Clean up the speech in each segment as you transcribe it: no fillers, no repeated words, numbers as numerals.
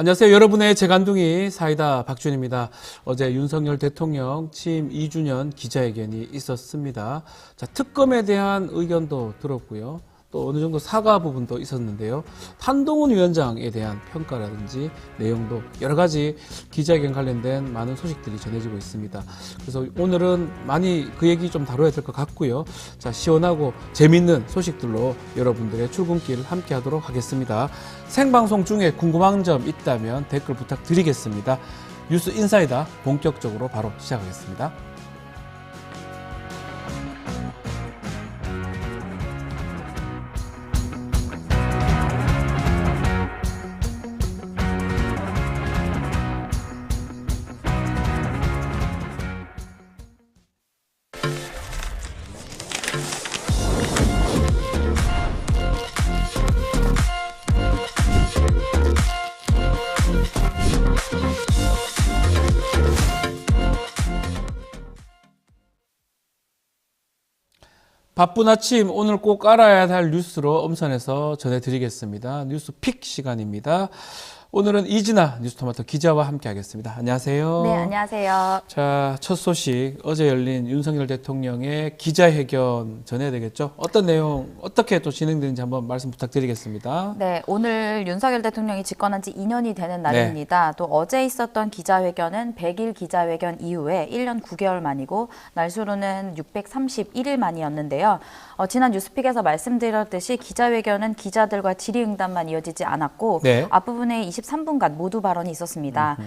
안녕하세요. 여러분의 재간둥이 사이다 박준입니다. 어제 윤석열 대통령 취임 2주년 기자회견이 있었습니다. 자, 특검에 대한 의견도 들었고요. 또 어느 정도 사과 부분도 있었는데요. 한동훈 위원장에 대한 평가라든지 내용도 여러 가지 기자회견 관련된 많은 소식들이 전해지고 있습니다. 그래서 오늘은 많이 그 얘기 좀 다뤄야 될 것 같고요. 자, 시원하고 재밌는 소식들로 여러분들의 출근길 함께 하도록 하겠습니다. 생방송 중에 궁금한 점 있다면 댓글 부탁드리겠습니다. 뉴스 인사이다 본격적으로 바로 시작하겠습니다. 바쁜 아침 오늘 꼭 알아야 할 뉴스로 엄선해서 전해드리겠습니다. 뉴스 픽 시간입니다. 오늘은 이진아 뉴스토마토 기자와 함께 하겠습니다. 안녕하세요. 네, 안녕하세요. 자, 첫 소식 어제 열린 윤석열 대통령의 기자회견 전해야 되겠죠? 어떤 내용 어떻게 또 진행되는지 한번 말씀 부탁드리겠습니다. 네, 오늘 윤석열 대통령이 집권한 지 2년이 되는 날입니다. 또 어제 있었던 기자회견은 100일 기자회견 이후에 1년 9개월 만이고 날수로는 631일 만이었는데요. 지난 뉴스픽에서 말씀드렸듯이 기자회견은 기자들과 질의응답만 이어지지 않았고 앞부분에 23분간 모두 발언이 있었습니다.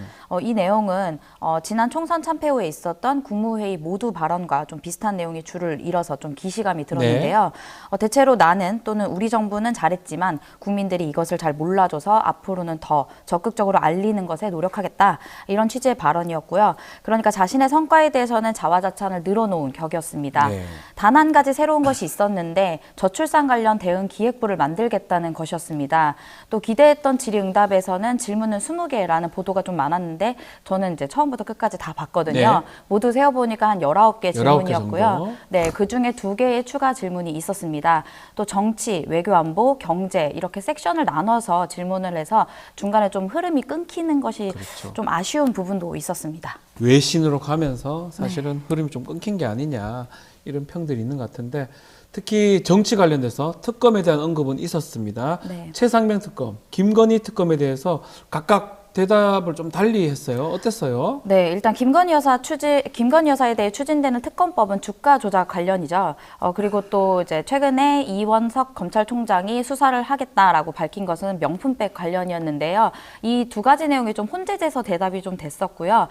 이 내용은 지난 총선 참패 후에 있었던 국무회의 모두 발언과 좀 비슷한 내용이 줄을 이뤄서 좀 기시감이 들었는데요. 대체로 나는 또는 우리 정부는 잘했지만 국민들이 이것을 잘 몰라줘서 앞으로는 더 적극적으로 알리는 것에 노력하겠다. 이런 취지의 발언이었고요. 그러니까 자신의 성과에 대해서는 자화자찬을 늘어놓은 격이었습니다. 단 한 가지 새로운 것이 있었는데 저출산 관련 대응 기획부를 만들겠다는 것이었습니다. 또 기대했던 질의응답에서는 질문은 20개라는 보도가 좀 많았는데 저는 이제 처음부터 끝까지 다 봤거든요. 모두 세어보니까 한 19개 질문이었고요. 네, 그중에 2개의 추가 질문이 있었습니다. 또 정치, 외교안보, 경제 이렇게 섹션을 나눠서 질문을 해서 중간에 좀 흐름이 끊기는 것이 좀 아쉬운 부분도 있었습니다. 외신으로 가면서 사실은 흐름이 좀 끊긴 게 아니냐 이런 평들이 있는 것 같은데 특히 정치 관련돼서 특검에 대한 언급은 있었습니다. 최상병 특검, 김건희 특검에 대해서 각각 대답을 좀 달리 했어요. 어땠어요? 네, 일단 김건희 여사에 대해 추진되는 특검법은 주가 조작 관련이죠. 그리고 또 이제 최근에 이원석 검찰총장이 수사를 하겠다라고 밝힌 것은 명품백 관련이었는데요. 이 두 가지 내용이 좀 혼재돼서 대답이 좀 됐었고요.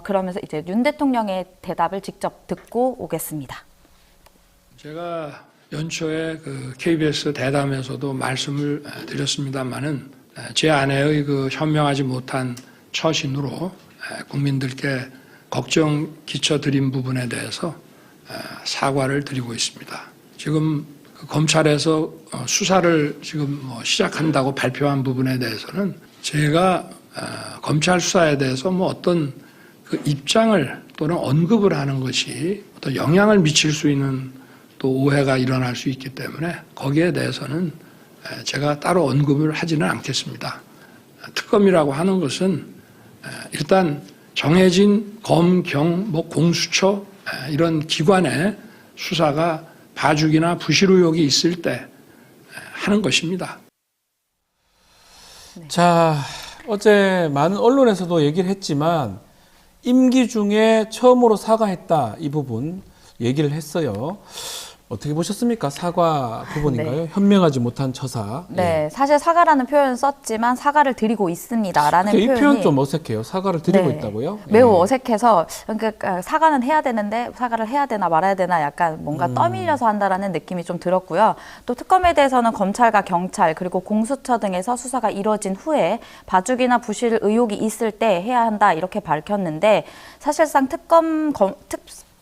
그러면서 이제 윤 대통령의 대답을 직접 듣고 오겠습니다. 제가 연초에 KBS 대담에서도 말씀을 드렸습니다만은 제 아내의 현명하지 못한 처신으로 국민들께 걱정 끼쳐드린 부분에 대해서 사과를 드리고 있습니다. 지금 검찰에서 수사를 지금 시작한다고 발표한 부분에 대해서는 제가 검찰 수사에 대해서 어떤 입장을 또는 언급을 하는 것이 어떤 영향을 미칠 수 있는 또 오해가 일어날 수 있기 때문에 거기에 대해서는 제가 따로 언급을 하지는 않겠습니다. 특검이라고 하는 것은 일단 정해진 검, 경, 공수처 이런 기관의 수사가 봐주기나 부실 의혹이 있을 때 하는 것입니다. 자, 어제 많은 언론에서도 얘기를 했지만 임기 중에 처음으로 사과했다 이 부분 얘기를 했어요. 어떻게 보셨습니까? 사과 부분인가요? 현명하지 못한 처사. 네, 사실 사과라는 표현을 썼지만 사과를 드리고 있습니다라는 이 표현이 표현 좀 어색해요. 사과를 드리고 있다고요? 매우 어색해서 그러니까 사과는 해야 되는데 사과를 해야 되나 말아야 되나 약간 뭔가 떠밀려서 한다라는 느낌이 좀 들었고요. 또 특검에 대해서는 검찰과 경찰 그리고 공수처 등에서 수사가 이뤄진 후에 봐주기나 부실 의혹이 있을 때 해야 한다 이렇게 밝혔는데 사실상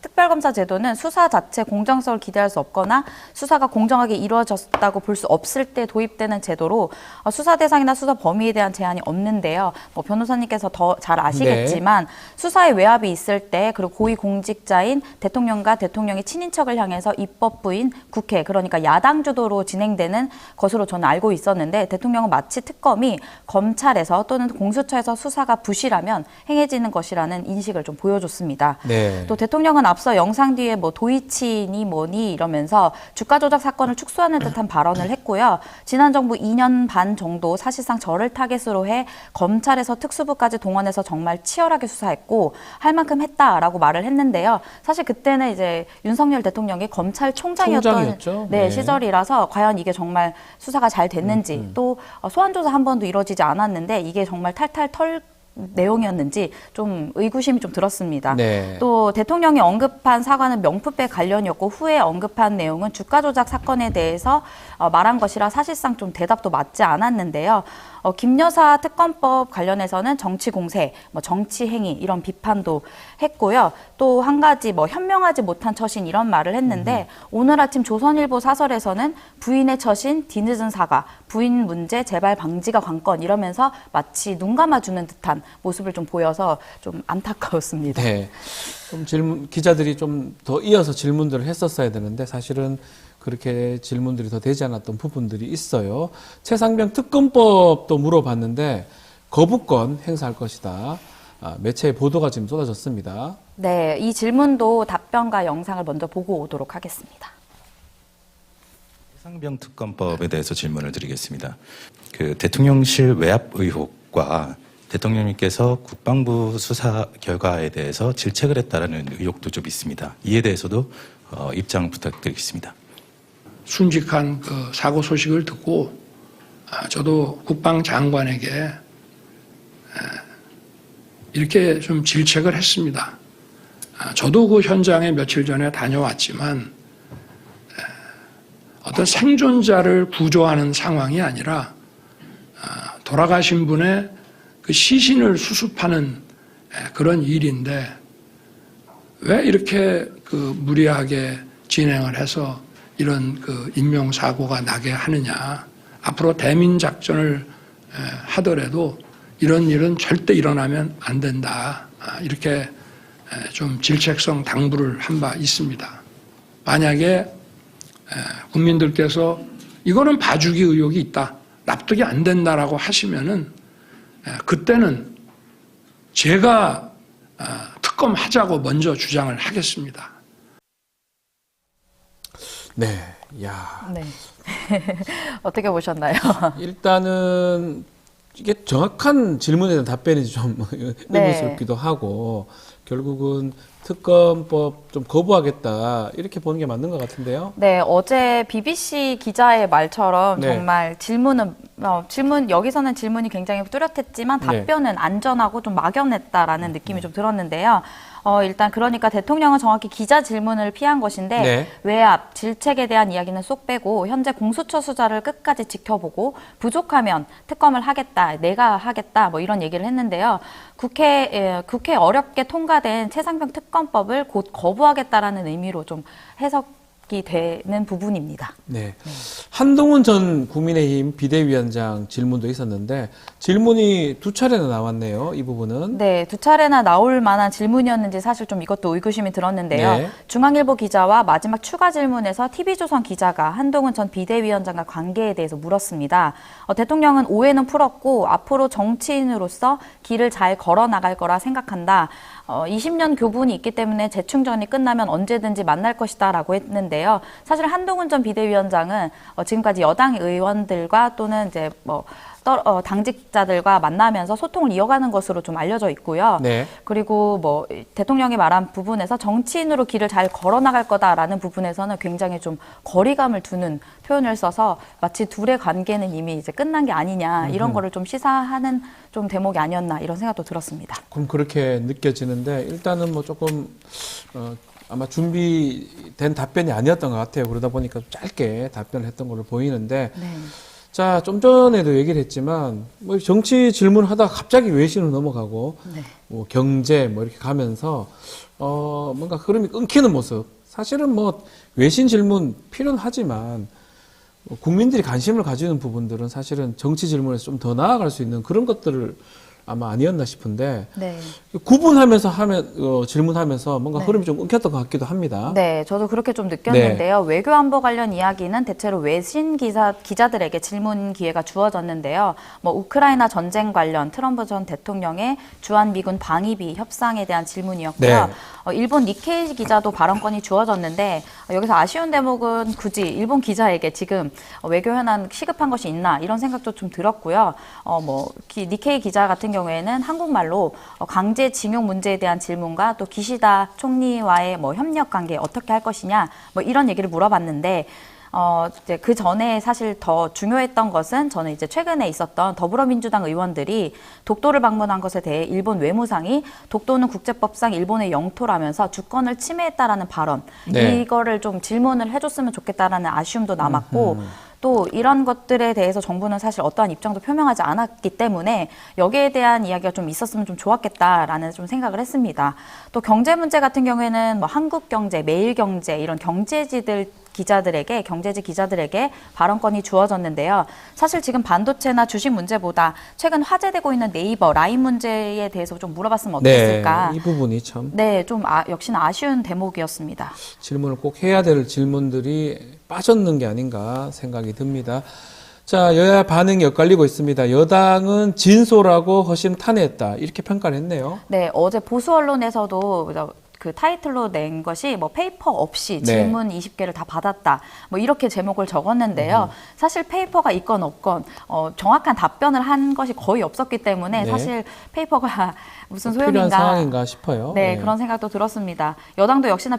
특별검사 제도는 수사 자체 공정성을 기대할 수 없거나 수사가 공정하게 이루어졌다고 볼 수 없을 때 도입되는 제도로 수사 대상이나 수사 범위에 대한 제한이 없는데요. 뭐 변호사님께서 더 잘 아시겠지만 수사에 외압이 있을 때 그리고 고위공직자인 대통령과 대통령의 친인척을 향해서 입법 부인 국회 그러니까 야당 주도로 진행되는 것으로 저는 알고 있었는데 대통령은 마치 특검이 검찰에서 또는 공수처에서 수사가 부실하면 행해지는 것이라는 인식을 좀 보여줬습니다. 네. 또 대통령은 앞서 영상 뒤에 뭐 도이치니 뭐니 이러면서 주가 조작 사건을 축소하는 듯한 발언을 했고요. 지난 정부 2년 반 정도 사실상 저를 타겟으로 해 검찰에서 특수부까지 동원해서 정말 치열하게 수사했고 할 만큼 했다라고 말을 했는데요. 사실 그때는 이제 윤석열 대통령이 검찰총장이었던 총장이었죠. 네, 네. 시절이라서 과연 이게 정말 수사가 잘 됐는지 또 소환조사 한 번도 이루어지지 않았는데 이게 정말 탈탈 털 내용이었는지 좀 의구심이 좀 들었습니다. 네. 또 대통령이 언급한 사과는 명품백 관련이었고 후에 언급한 내용은 주가 조작 사건에 대해서 말한 것이라 사실상 좀 대답도 맞지 않았는데요. 김 여사 특검법 관련해서는 정치 공세, 뭐 정치 행위 이런 비판도 했고요. 또 한 가지 뭐 현명하지 못한 처신 이런 말을 했는데 오늘 아침 조선일보 사설에서는 부인의 처신, 뒤늦은 사과, 부인 문제 재발 방지가 관건 이러면서 마치 눈 감아주는 듯한 모습을 좀 보여서 좀 안타까웠습니다. 네. 좀 기자들이 좀 더 이어서 질문들을 했었어야 되는데 사실은 그렇게 질문들이 더 되지 않았던 부분들이 있어요. 최상병 특검법도 물어봤는데 거부권 행사할 것이다. 매체의 보도가 지금 쏟아졌습니다. 네, 이 질문도 답변과 영상을 먼저 보고 오도록 하겠습니다. 최상병 특검법에 대해서 질문을 드리겠습니다. 그 대통령실 외압 의혹과 대통령님께서 국방부 수사 결과에 대해서 질책을 했다라는 의혹도 좀 있습니다. 이에 대해서도 입장 부탁드리겠습니다. 순직한 그 사고 소식을 듣고 저도 국방장관에게 이렇게 좀 질책을 했습니다. 저도 그 현장에 며칠 전에 다녀왔지만 어떤 생존자를 구조하는 상황이 아니라 돌아가신 분의 그 시신을 수습하는 그런 일인데 왜 이렇게 그 무리하게 진행을 해서 이런 그 인명사고가 나게 하느냐. 앞으로 대민작전을 하더라도 이런 일은 절대 일어나면 안 된다. 이렇게 좀 질책성 당부를 한 바 있습니다. 만약에 국민들께서 이거는 봐주기 의혹이 있다. 납득이 안 된다라고 하시면은 그때는 제가 특검하자고 먼저 주장을 하겠습니다. 네. 야. 네. 어떻게 보셨나요? 일단은 이게 정확한 질문에 대한 답변이 좀 의문스럽기도 하고 결국은 특검법 좀 거부하겠다 이렇게 보는 게 맞는 것 같은데요. 네, 어제 BBC 기자의 말처럼 네. 정말 질문 여기서는 질문이 굉장히 뚜렷했지만 답변은 안전하고 좀 막연했다라는 느낌이 좀 들었는데요. 일단 그러니까 대통령은 정확히 기자 질문을 피한 것인데 네. 외압, 질책에 대한 이야기는 쏙 빼고 현재 공수처 수사를 끝까지 지켜보고 부족하면 특검을 하겠다, 내가 하겠다 뭐 이런 얘기를 했는데요. 국회 어렵게 통과된 최상병 특검법을 곧 거부하겠다라는 의미로 좀 해석이 되는 부분입니다. 네. 한동훈 전 국민의힘 비대위원장 질문도 있었는데 질문이 두 차례나 나왔네요. 이 부분은. 네, 두 차례나 나올 만한 질문이었는지 사실 좀 이것도 의구심이 들었는데요. 네. 중앙일보 기자와 마지막 추가 질문에서 TV조선 기자가 한동훈 전 비대위원장과 관계에 대해서 물었습니다. 대통령은 오해는 풀었고 앞으로 정치인으로서 길을 잘 걸어 나갈 거라 생각한다. 20년 교분이 있기 때문에 재충전이 끝나면 언제든지 만날 것이다라고 했는데요. 사실 한동훈 전 비대위원장은 지금까지 여당 의원들과 또는 이제 당직자들과 만나면서 소통을 이어가는 것으로 좀 알려져 있고요. 네. 그리고 뭐 대통령이 말한 부분에서 정치인으로 길을 잘 걸어나갈 거다라는 부분에서는 굉장히 좀 거리감을 두는 표현을 써서 마치 둘의 관계는 이미 이제 끝난 게 아니냐 이런 거를 좀 시사하는 좀 대목이 아니었나 이런 생각도 들었습니다. 조금 그렇게 느껴지는데 일단은 뭐 조금 아마 준비된 답변이 아니었던 것 같아요. 그러다 보니까 짧게 답변을 했던 걸로 보이는데 네. 자, 좀 전에도 얘기를 했지만 뭐 정치 질문하다가 갑자기 외신으로 넘어가고 네. 뭐 경제 뭐 이렇게 가면서 뭔가 흐름이 끊기는 모습. 사실은 뭐 외신 질문 필요는 하지만 뭐 국민들이 관심을 가지는 부분들은 사실은 정치 질문에서 좀 더 나아갈 수 있는 그런 것들을 아마 아니었나 싶은데 네. 구분하면서 질문하면서 뭔가 네. 흐름이 좀 끊겼던 것 같기도 합니다. 네, 저도 그렇게 좀 느꼈는데요. 외교안보 관련 이야기는 대체로 외신 기자들에게 질문 기회가 주어졌는데요. 뭐 우크라이나 전쟁 관련 트럼프 전 대통령의 주한미군 방위비 협상에 대한 질문이었고요. 네. 일본 니케이 기자도 발언권이 주어졌는데 여기서 아쉬운 대목은 굳이 일본 기자에게 지금 외교 현안 시급한 것이 있나 이런 생각도 좀 들었고요. 니케이 기자 같은 경우에는 한국말로 강제징용 문제에 대한 질문과 또 기시다 총리와의 뭐 협력 관계 어떻게 할 것이냐 뭐 이런 얘기를 물어봤는데 이제 그 전에 사실 더 중요했던 것은 저는 이제 최근에 있었던 더불어민주당 의원들이 독도를 방문한 것에 대해 일본 외무상이 독도는 국제법상 일본의 영토라면서 주권을 침해했다라는 발언 네. 이거를 좀 질문을 해줬으면 좋겠다라는 아쉬움도 남았고 또 이런 것들에 대해서 정부는 사실 어떠한 입장도 표명하지 않았기 때문에 여기에 대한 이야기가 좀 있었으면 좀 좋았겠다라는 좀 생각을 했습니다. 또 경제 문제 같은 경우에는 뭐 한국경제, 매일경제 이런 경제지 기자들에게 발언권이 주어졌는데요. 사실 지금 반도체나 주식 문제보다 최근 화제되고 있는 네이버 라인 문제에 대해서 좀 물어봤으면 어땠을까? 네, 이 부분이 참 네, 좀 역시나 아쉬운 대목이었습니다. 질문을 꼭 해야 될 질문들이 빠졌는 게 아닌가 생각이 듭니다. 자, 여야 반응이 엇갈리고 있습니다. 여당은 진솔하고 허심 탄회했다 이렇게 평가를 했네요. 네, 어제 보수 언론에서도 그 타이틀로 낸 것이 뭐 페이퍼 없이 네. 질문 20개를 다 받았다. 뭐 이렇게 제목을 적었는데요. 사실 페이퍼가 있건 없건 정확한 답변을 한 것이 거의 없었기 때문에 네. 사실 페이퍼가 무슨 필요한 소용인가. 상황인가 싶어요. 네, 그런 생각도 들었습니다. 여당도 역시나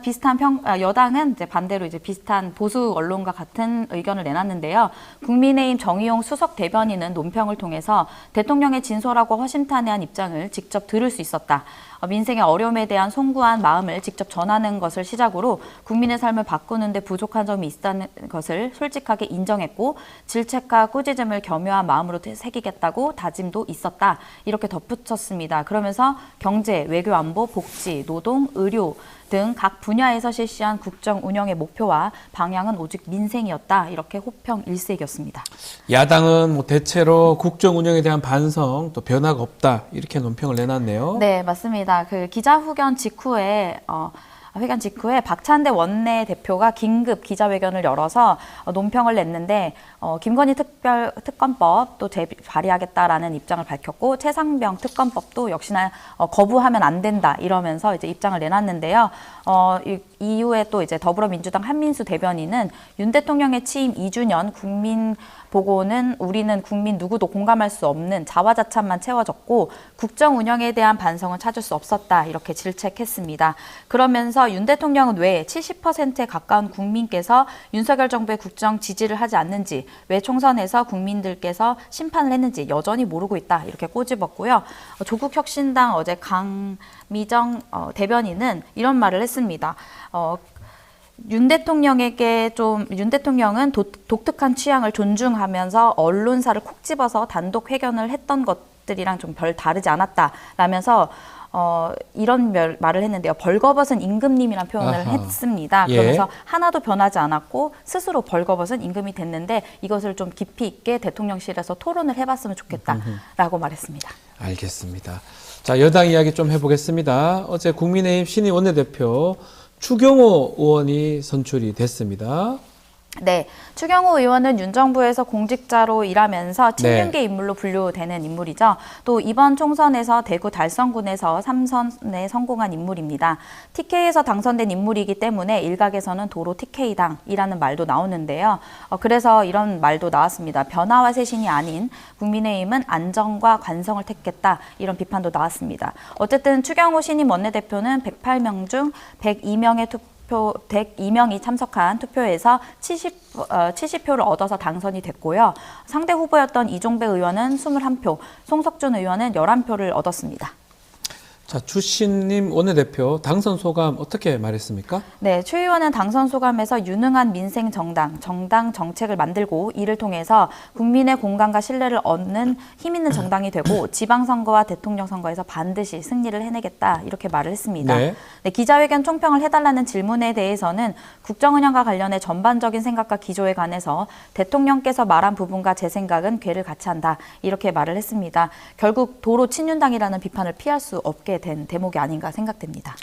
여당은 이제 반대로 이제 비슷한 보수 언론과 같은 의견을 내놨는데요. 국민의힘 정의용 수석 대변인은 논평을 통해서 대통령의 진솔하고 허심탄회한 입장을 직접 들을 수 있었다. 민생의 어려움에 대한 송구한 마음을 직접 전하는 것을 시작으로 국민의 삶을 바꾸는 데 부족한 점이 있다는 것을 솔직하게 인정했고 질책과 꾸짖음을 겸허한 마음으로 새기겠다고 다짐도 있었다. 이렇게 덧붙였습니다. 그러면서 경제, 외교 안보, 복지, 노동, 의료 등 각 분야에서 실시한 국정 운영의 목표와 방향은 오직 민생이었다. 이렇게 호평 일색이었습니다. 야당은 뭐 대체로 국정 운영에 대한 반성 또 변화가 없다 이렇게 논평을 내놨네요. 네, 맞습니다. 그 기자회견 직후에 박찬대 원내대표가 긴급 기자회견을 열어서 논평을 냈는데 김건희 특검법 또 발의하겠다라는 입장을 밝혔고 최상병 특검법도 역시나 거부하면 안 된다 이러면서 이제 입장을 내놨는데요. 이후에 또 이제 더불어민주당 한민수 대변인은 윤 대통령의 취임 2주년 국민 보고는 우리는 국민 누구도 공감할 수 없는 자화자찬만 채워졌고 국정 운영에 대한 반성은 찾을 수 없었다 이렇게 질책했습니다. 그러면서 윤 대통령은 왜 70%에 가까운 국민께서 윤석열 정부의 국정 지지를 하지 않는지 왜 총선에서 국민들께서 심판을 했는지 여전히 모르고 있다 이렇게 꼬집었고요. 조국혁신당 어제 강미정 대변인은 이런 말을 했습니다. 윤 대통령은 독특한 취향을 존중하면서 언론사를 콕 집어서 단독 회견을 했던 것들이랑 좀 별 다르지 않았다라면서 이런 말을 했는데요. 벌거벗은 임금님이라는 표현을 아하. 했습니다. 예. 그러면서 하나도 변하지 않았고 스스로 벌거벗은 임금이 됐는데 이것을 좀 깊이 있게 대통령실에서 토론을 해봤으면 좋겠다라고 말했습니다. 알겠습니다. 자, 여당 이야기 좀 해보겠습니다. 어제 국민의힘 신임 원내대표 추경호 의원이 선출이 됐습니다. 네, 추경호 의원은 윤 정부에서 공직자로 일하면서 친윤계 네. 인물로 분류되는 인물이죠. 또 이번 총선에서 대구 달성군에서 3선에 성공한 인물입니다. TK에서 당선된 인물이기 때문에 일각에서는 도로 TK당이라는 말도 나오는데요. 그래서 이런 말도 나왔습니다. 변화와 쇄신이 아닌 국민의힘은 안정과 관성을 택했다. 이런 비판도 나왔습니다. 어쨌든 추경호 신임 원내대표는 108명 중 102명이 참석한 투표에서 70표를 얻어서 당선이 됐고요. 상대 후보였던 이종배 의원은 21표, 송석준 의원은 11표를 얻었습니다. 자, 주신님 원내대표 당선 소감 어떻게 말했습니까? 네, 추 의원은 당선 소감에서 유능한 민생 정당, 정당 정책을 만들고 이를 통해서 국민의 공감과 신뢰를 얻는 힘 있는 정당이 되고 지방선거와 대통령 선거에서 반드시 승리를 해내겠다 이렇게 말을 했습니다. 네. 네, 기자회견 총평을 해달라는 질문에 대해서는 국정운영과 관련해 전반적인 생각과 기조에 관해서 대통령께서 말한 부분과 제 생각은 궤를 같이 한다 이렇게 말을 했습니다. 결국 도로 친윤당이라는 비판을 피할 수 없게 된 대목이 아닌가 생각됩니다.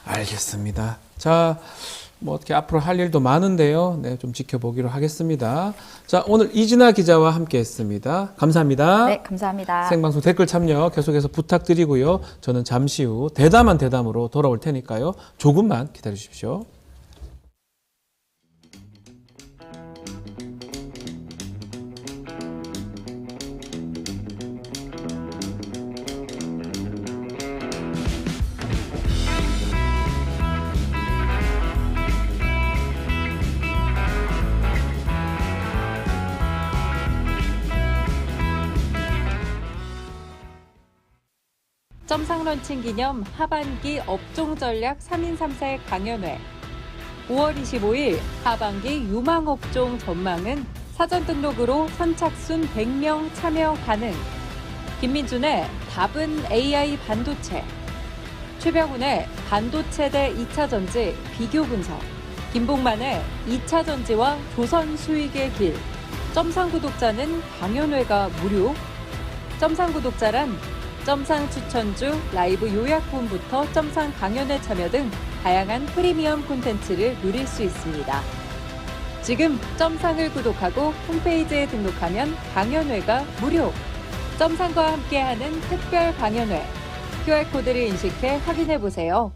알겠습니다. 자, 뭐 어떻게 앞으로 할 일도 많은데요. 네, 좀 지켜보기로 하겠습니다. 자, 오늘 이진아 기자와 함께했습니다. 감사합니다. 네, 감사합니다. 생방송 댓글 참여 계속해서 부탁드리고요. 저는 잠시 후 대담한 대담으로 돌아올 테니까요. 조금만 기다려 주십시오. 점상 런칭 기념 하반기 업종 전략 3인 3색 강연회. 5월 25일 하반기 유망업종 전망은 사전 등록으로 선착순 100명 참여 가능. 김민준의 답은 AI 반도체. 최병훈의 반도체대 2차 전지 비교 분석. 김봉만의 2차 전지와 조선 수익의 길. 점상 구독자는 강연회가 무료. 점상 구독자란 점상 추천주, 라이브 요약본부터 점상 강연회 참여 등 다양한 프리미엄 콘텐츠를 누릴 수 있습니다. 지금 점상을 구독하고 홈페이지에 등록하면 강연회가 무료. 점상과 함께하는 특별 강연회. QR코드를 인식해 확인해보세요.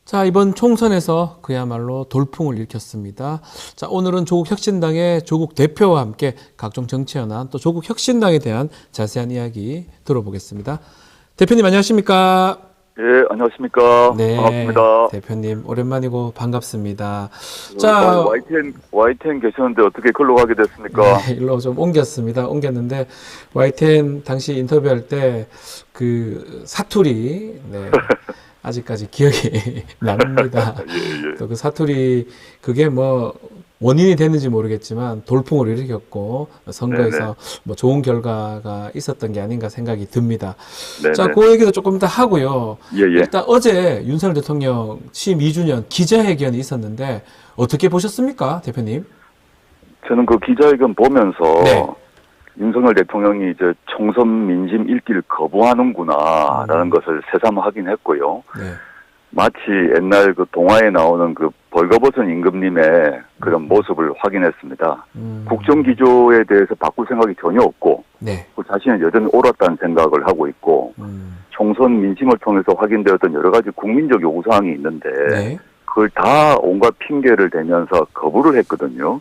자, 이번 총선에서 그야말로 돌풍을 일으켰습니다. 자, 오늘은 조국 혁신당의 조국 대표와 함께 각종 정치 현안 또 조국 혁신당에 대한 자세한 이야기 들어보겠습니다. 대표님 안녕하십니까? 예, 안녕하십니까. 네, 반갑습니다. 대표님 오랜만이고 반갑습니다. 자, YTN 계셨는데 어떻게 글로 가게 됐습니까? 네, 일로 좀 옮겼는데 YTN 당시 인터뷰할 때 그 사투리 네, 아직까지 기억이 납니다. 예. 또 그 사투리 그게 뭐 원인이 됐는지 모르겠지만 돌풍을 일으켰고 선거에서 네네. 뭐 좋은 결과가 있었던 게 아닌가 생각이 듭니다. 네네. 자, 그 얘기도 조금 더 하고요. 예. 일단 어제 윤석열 대통령 취임 2주년 기자회견이 있었는데 어떻게 보셨습니까, 대표님? 저는 그 기자회견 보면서 네. 윤석열 대통령이 이제 총선 민심 읽기를 거부하는구나라는 것을 새삼 확인했고요. 네. 마치 옛날 그 동화에 나오는 그 벌거벗은 임금님의 그런 모습을 확인했습니다. 국정 기조에 대해서 바꿀 생각이 전혀 없고, 네. 그 자신은 여전히 옳았다는 생각을 하고 있고, 총선 민심을 통해서 확인되었던 여러 가지 국민적 요구사항이 있는데, 네. 그걸 다 온갖 핑계를 대면서 거부를 했거든요.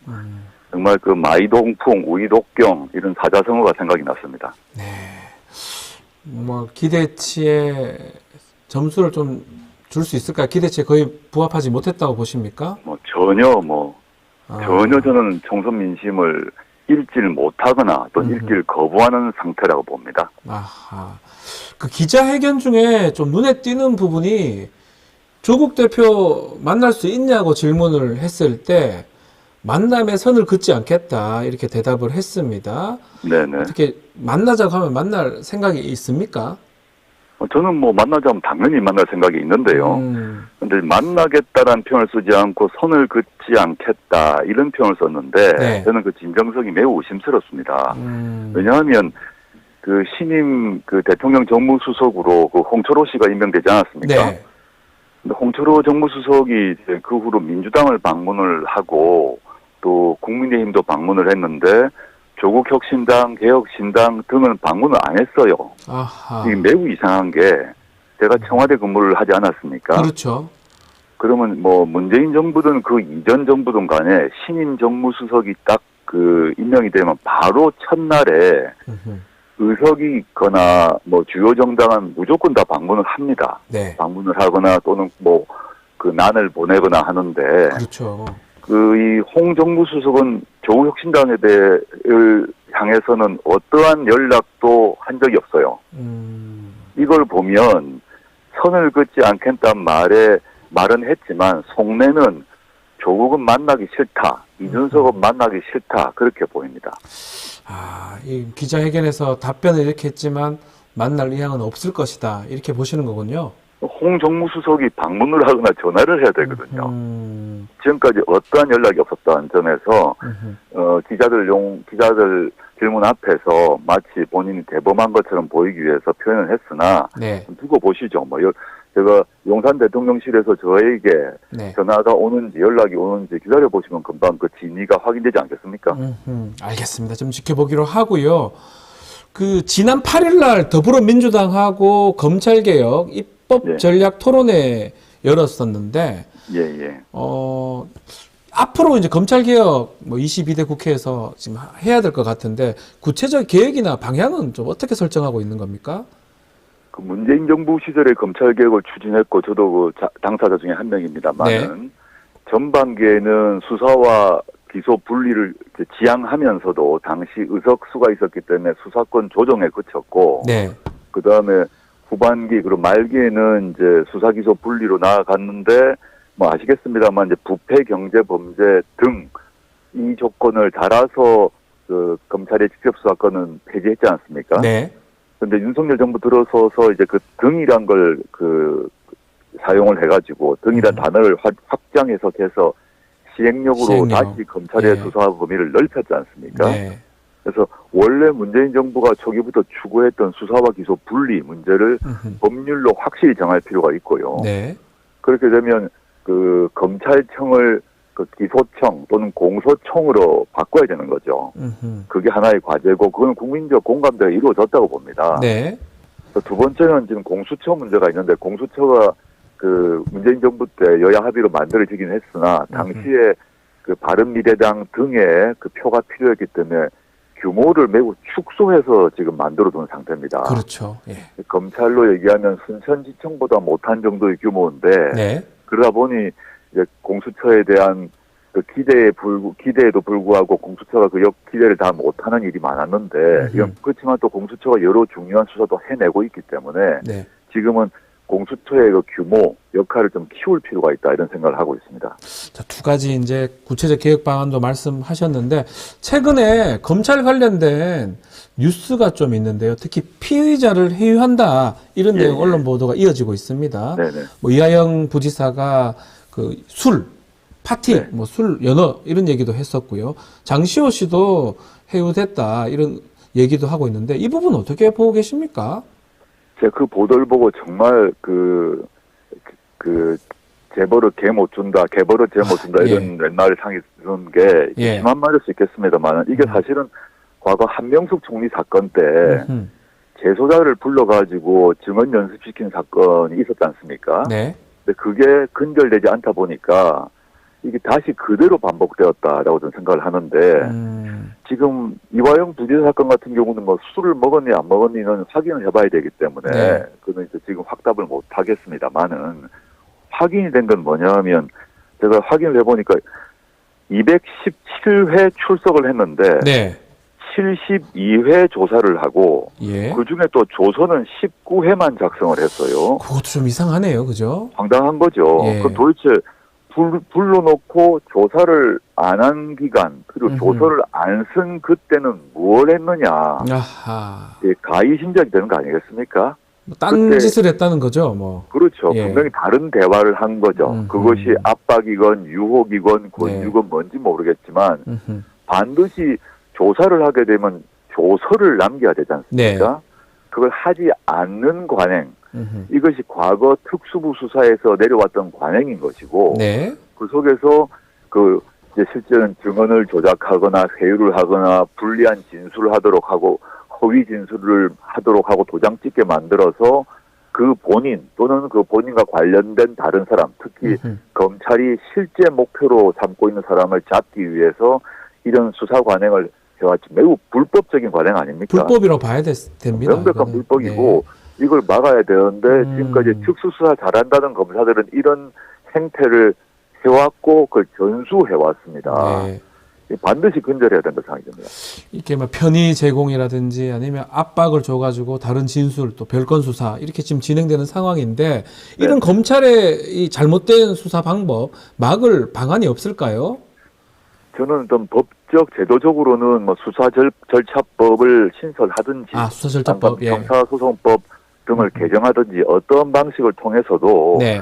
정말 그 마이동풍, 우이독경 이런 사자성어가 생각이 났습니다. 네. 뭐 기대치에 점수를 좀 줄 수 있을까요? 기대치에 거의 부합하지 못했다고 보십니까? 전혀 저는 총선 민심을 읽지를 못하거나 또는 읽기를 거부하는 상태라고 봅니다. 아하. 그 기자회견 중에 좀 눈에 띄는 부분이 조국 대표 만날 수 있냐고 질문을 했을 때 만남에 선을 긋지 않겠다 이렇게 대답을 했습니다. 네네. 어떻게 만나자고 하면 만날 생각이 있습니까? 저는 뭐 만나자면 당연히 만날 생각이 있는데요. 근데 만나겠다라는 표현을 쓰지 않고 선을 긋지 않겠다 이런 표현을 썼는데 네. 저는 그 진정성이 매우 의심스럽습니다. 왜냐하면 그 신임 그 대통령 정무수석으로 그 홍철호 씨가 임명되지 않았습니까? 네. 근데 홍철호 정무수석이 이제 그 후로 민주당을 방문을 하고 또 국민의힘도 방문을 했는데 조국 혁신당, 개혁신당 등은 방문을 안 했어요. 아하. 이게 매우 이상한 게 제가 청와대 근무를 하지 않았습니까? 그렇죠. 그러면 뭐 문재인 정부든 그 이전 정부든 간에 신임 정무수석이 딱 그 임명이 되면 바로 첫날에 의석이 있거나 뭐 주요 정당은 무조건 다 방문을 합니다. 네. 방문을 하거나 또는 뭐 그 난을 보내거나 하는데 그렇죠. 그 이 홍 정무수석은 조국 혁신당에 대해를 향해서는 어떠한 연락도 한 적이 없어요. 이걸 보면 선을 긋지 않겠다는 말은 했지만 속내는 조국은 만나기 싫다, 이준석은 만나기 싫다 그렇게 보입니다. 이 기자회견에서 답변을 이렇게 했지만 만날 의향은 없을 것이다 이렇게 보시는 거군요. 홍 정무수석이 방문을 하거나 전화를 해야 되거든요. 지금까지 어떠한 연락이 없었다는 점에서 기자들 질문 앞에서 마치 본인이 대범한 것처럼 보이기 위해서 표현을 했으나 네. 두고 보시죠. 제가 용산 대통령실에서 저에게 네. 전화가 오는지 연락이 오는지 기다려 보시면 금방 그 진위가 확인되지 않겠습니까? 알겠습니다. 좀 지켜보기로 하고요. 지난 8일 날 더불어민주당하고 검찰개혁 입법 전략 토론회 열었었는데, 예. 앞으로 이제 검찰개혁 22대 국회에서 지금 해야 될 것 같은데, 구체적 계획이나 방향은 좀 어떻게 설정하고 있는 겁니까? 그 문재인 정부 시절에 검찰개혁을 추진했고, 저도 그 당사자 중에 한 명입니다만은, 전반기에는 수사와 기소 분리를 지향하면서도 당시 의석수가 있었기 때문에 수사권 조정에 그쳤고, 그 다음에 후반기 그리고 말기에는 이제 수사 기소 분리로 나아갔는데 아시겠습니다만 이제 부패 경제 범죄 등 이 조건을 달아서 그 검찰의 직접 수사권은 폐지했지 않습니까? 네. 그런데 윤석열 정부 들어서서 이제 그 등이란 걸 사용을 해가지고 등이란 단어를 확장 해석해서 시행령으로 다시 검찰의 수사 범위를 넓혔지 않습니까? 그래서 원래 문재인 정부가 초기부터 추구했던 수사와 기소 분리 문제를 법률로 확실히 정할 필요가 있고요. 그렇게 되면 그 검찰청을 그 기소청 또는 공소청으로 바꿔야 되는 거죠. 그게 하나의 과제고 그건 국민적 공감대가 이루어졌다고 봅니다. 두 번째는 지금 공수처 문제가 있는데 공수처가 그 문재인 정부 때 여야 합의로 만들어지긴 했으나 당시에 그 바른미래당 등의 그 표가 필요했기 때문에 규모를 매우 축소해서 지금 만들어둔 상태입니다. 그렇죠. 검찰로 얘기하면 순천지청보다 못한 정도의 규모인데 그러다 보니 이제 공수처에 대한 그 기대에도 불구하고 공수처가 그 기대를 다 못하는 일이 많았는데 그렇지만 또 공수처가 여러 중요한 수사도 해내고 있기 때문에 지금은 공수처의 그 규모, 역할을 좀 키울 필요가 있다 이런 생각을 하고 있습니다. 자, 두 가지 이제 구체적 개혁 방안도 말씀하셨는데 최근에 검찰 관련된 뉴스가 좀 있는데요. 특히 피의자를 회유한다 이런 내용 언론 보도가 이어지고 있습니다. 이하영 부지사가 그 파티, 술 연어 이런 얘기도 했었고요. 장시호 씨도 회유됐다 이런 얘기도 하고 있는데 이 부분 어떻게 보고 계십니까? 제가 그 보도를 보고 정말 재벌을 개 못 준다, 개벌을 개 못 준다 이런 옛날 상이 드는 게 심한 말일 수 있겠습니다만 이게 사실은 과거 한명숙 총리 사건 때 재소자를 불러가지고 증언 연습시킨 사건이 있었지 않습니까? 근데 그게 근절되지 않다 보니까 이게 다시 그대로 반복되었다라고 저는 생각을 하는데 지금 이화영 부지사 사건 같은 경우는 술을 먹었니 안 먹었니는 확인을 해봐야 되기 때문에 그는 이제 지금 확답을 못 하겠습니다만은 확인이 된 건 뭐냐면 제가 확인을 해보니까 217회 출석을 했는데 72회 조사를 하고 그중에 또 조서는 19회만 작성을 했어요. 그것도 좀 이상하네요. 그죠? 황당한 거죠. 그럼 도대체 불러놓고 조사를 안 한 기간 그리고 조서를 안 쓴 그때는 뭘 했느냐. 가의심작이 되는 거 아니겠습니까? 딴 짓을 했다는 거죠. 그렇죠. 분명히 다른 대화를 한 거죠. 그것이 압박이건 유혹이건 권유건 뭔지 모르겠지만 반드시 조사를 하게 되면 조서를 남겨야 되지 않습니까? 그걸 하지 않는 관행. 이것이 과거 특수부 수사에서 내려왔던 관행인 것이고 그 속에서 이제 실제는 증언을 조작하거나 회유를 하거나 불리한 진술을 하도록 하고 허위 진술을 하도록 하고 도장 찍게 만들어서 그 본인 또는 그 본인과 관련된 다른 사람 특히 검찰이 실제 목표로 삼고 있는 사람을 잡기 위해서 이런 수사 관행을 해왔지 매우 불법적인 관행 아닙니까? 불법이라고 봐야 됩니다. 명백한 불법이고 이걸 막아야 되는데 지금까지 특수수사 잘한다는 검사들은 이런 행태를 해왔고 그걸 전수해왔습니다. 반드시 근절해야 된다 생각이 듭니다. 이렇게 뭐 편의 제공이라든지 아니면 압박을 줘가지고 다른 진술 또 별건 수사 이렇게 지금 진행되는 상황인데 이런 검찰의 이 잘못된 수사 방법 막을 방안이 없을까요? 저는 좀 법적 제도적으로는 뭐 수사 절차법을 신설하든지 수사 절차법, 예. 형사소송법 등을 개정하든지 어떤 방식을 통해서도 네.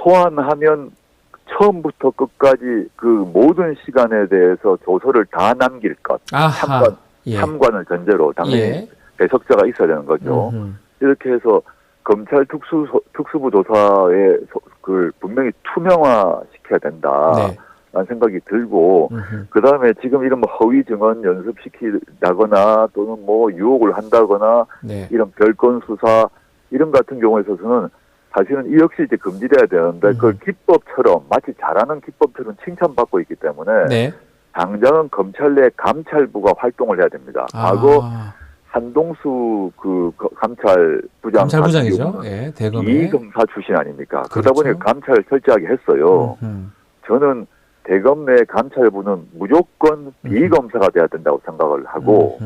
소환하면 처음부터 끝까지 그 모든 시간에 대해서 조서를 다 남길 것. 아하. 참관을 전제로 당연히 예. 배석자가 있어야 되는 거죠. 이렇게 해서 검찰 특수부 조사에 그 분명히 투명화시켜야 된다. 네. 라는 생각이 들고, 그 다음에 지금 이런 뭐 허위 증언 연습시키다거나 또는 뭐 유혹을 한다거나 네. 이런 별건 수사 이런 같은 경우에 있어서는 사실은 이 역시 이제 금지돼야 되는데 그걸 기법처럼 마치 잘하는 기법처럼 칭찬받고 있기 때문에 네. 당장은 검찰 내 감찰부가 활동을 해야 됩니다. 과거 한동수 그 감찰부장이죠. 예, 대검의 이검사 출신 아닙니까? 그렇죠. 그러다 보니 감찰을 철저하게 했어요. 저는 대검 내 감찰부는 무조건 비검사가 돼야 된다고 생각을 하고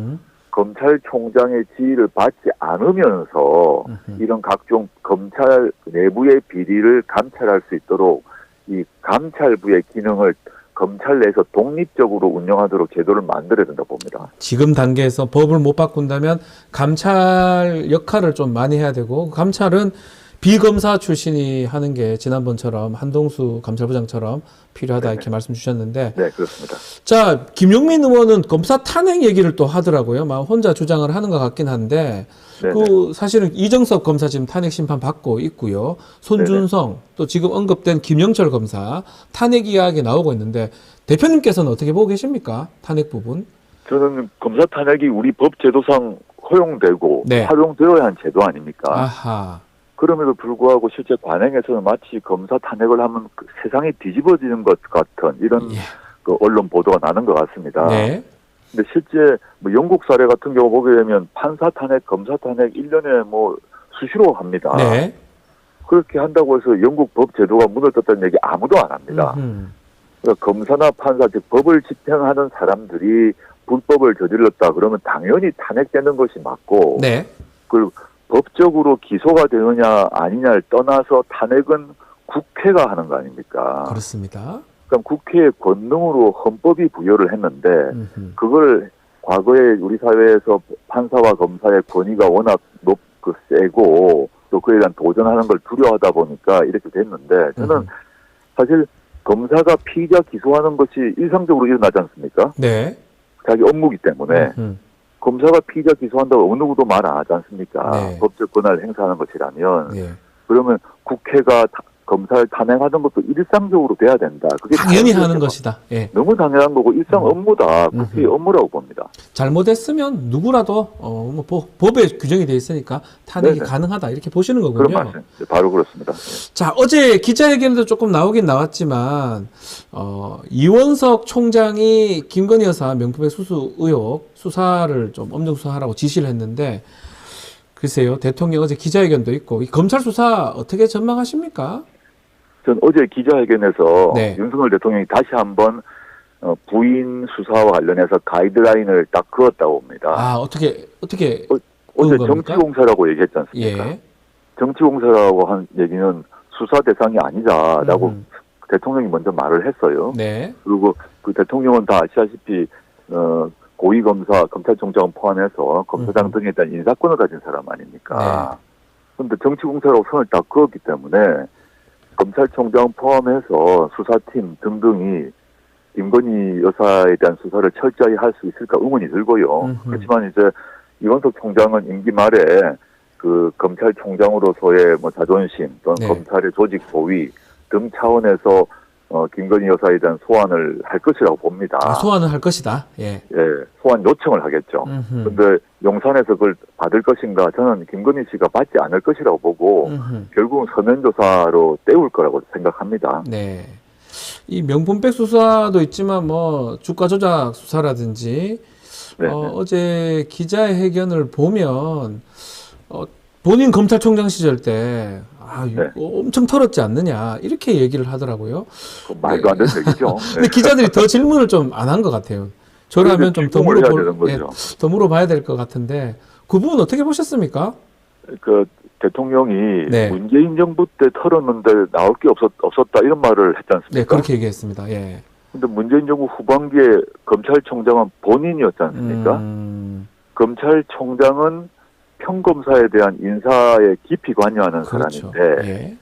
검찰총장의 지휘를 받지 않으면서 이런 각종 검찰 내부의 비리를 감찰할 수 있도록 이 감찰부의 기능을 검찰 내에서 독립적으로 운영하도록 제도를 만들어야 된다고 봅니다. 지금 단계에서 법을 못 바꾼다면 감찰 역할을 좀 많이 해야 되고 감찰은 비검사 출신이 하는 게 지난번처럼 한동수 감찰부장처럼 필요하다 이렇게 말씀 주셨는데 네, 그렇습니다. 자, 김용민 의원은 검사 탄핵 얘기를 또 하더라고요. 막 혼자 주장을 하는 것 같긴 한데 그 사실은 이정섭 검사 지금 탄핵 심판 받고 있고요. 손준성 또 지금 언급된 김영철 검사 탄핵 이야기 나오고 있는데 대표님께서는 어떻게 보고 계십니까? 탄핵 부분? 저는 검사 탄핵이 우리 법 제도상 허용되고 활용되어야 한 제도 아닙니까? 아하. 그럼에도 불구하고 실제 관행에서는 마치 검사 탄핵을 하면 세상이 뒤집어지는 것 같은 이런 그 언론 보도가 나는 것 같습니다. 네. 근데 실제 뭐 영국 사례 같은 경우 보게 되면 판사 탄핵, 검사 탄핵 1년에 뭐 수시로 합니다. 네. 그렇게 한다고 해서 영국 법 제도가 문을 떴다는 얘기 아무도 안 합니다. 그러니까 검사나 판사, 즉 법을 집행하는 사람들이 불법을 저질렀다 그러면 당연히 탄핵되는 것이 맞고 그리고 법적으로 기소가 되느냐 아니냐를 떠나서 탄핵은 국회가 하는 거 아닙니까? 그렇습니다. 그럼 국회의 권능으로 헌법이 부여를 했는데 그걸 과거에 우리 사회에서 판사와 검사의 권위가 워낙 세고 또 그에 대한 도전하는 걸 두려워하다 보니까 이렇게 됐는데 저는 사실 검사가 피의자 기소하는 것이 일상적으로 일어나지 않습니까? 네. 자기 업무기 때문에 검사가 피의자 기소한다고 어느 누구도 말 안 하지 않습니까? 법적 권한을 행사하는 것이라면 그러면 국회가 검사를 탄핵하는 것도 일상적으로 돼야 된다. 그게 당연히 하는 것이다. 너무 당연한 거고 일상 업무다. 국회의 업무라고 봅니다. 잘못했으면 누구라도 뭐 법에 규정이 돼 있으니까 탄핵이 가능하다 이렇게 보시는 거군요. 그런 말씀. 바로 그렇습니다. 자, 어제 기자회견에도 조금 나오긴 나왔지만 이원석 총장이 김건희 여사 명품백 수수 의혹 수사를 좀 엄정 수사하라고 지시를 했는데 글쎄요, 대통령 어제 기자회견도 있고 이 검찰 수사 어떻게 전망하십니까? 전 어제 기자회견에서 윤석열 대통령이 다시 한번 부인 수사와 관련해서 가이드라인을 딱 그었다고 봅니다. 어떻게 어제 정치공사라고 얘기했지 않습니까? 정치공사라고 한 얘기는 수사 대상이 아니다라고 대통령이 먼저 말을 했어요. 그리고 그 대통령은 다 아시다시피 고위검사, 검찰총장을 포함해서 검사장 등에 대한 인사권을 가진 사람 아닙니까? 그런데 정치공사라고 선을 딱 그었기 때문에 검찰총장 포함해서 수사팀 등등이 김건희 여사에 대한 수사를 철저히 할 수 있을까 의문이 들고요. 그렇지만 이제 이원석 총장은 임기 말에 그 검찰총장으로서의 뭐 자존심 또는 검찰의 조직 보위 등 차원에서 김건희 여사에 대한 소환을 할 것이라고 봅니다. 소환을 할 것이다. 소환 요청을 하겠죠. 그런데 용산에서 그걸 받을 것인가? 저는 김건희 씨가 받지 않을 것이라고 보고 결국은 서면 조사로 때울 거라고 생각합니다. 이 명품백 수사도 있지만 뭐 주가 조작 수사라든지 어제 기자회견을 보면 본인 검찰총장 시절 때 네. 엄청 털었지 않느냐 이렇게 얘기를 하더라고요. 그 말도 안 되는 얘기죠. 근데 기자들이 더 질문을 좀 안 한 것 같아요. 저라면 좀 더 질문을 해야 되는 거죠. 더 물어봐야 될 것 같은데 그 부분 어떻게 보셨습니까? 그 대통령이 네. 문재인 정부 때 털었는데 나올 게 없었다 이런 말을 했지 않습니까? 네, 그렇게 얘기했습니다. 예. 근데 문재인 정부 후반기에 검찰총장은 본인이었지 않습니까? 검찰총장은 평검사에 대한 인사에 깊이 관여하는 그렇죠. 사람인데 예.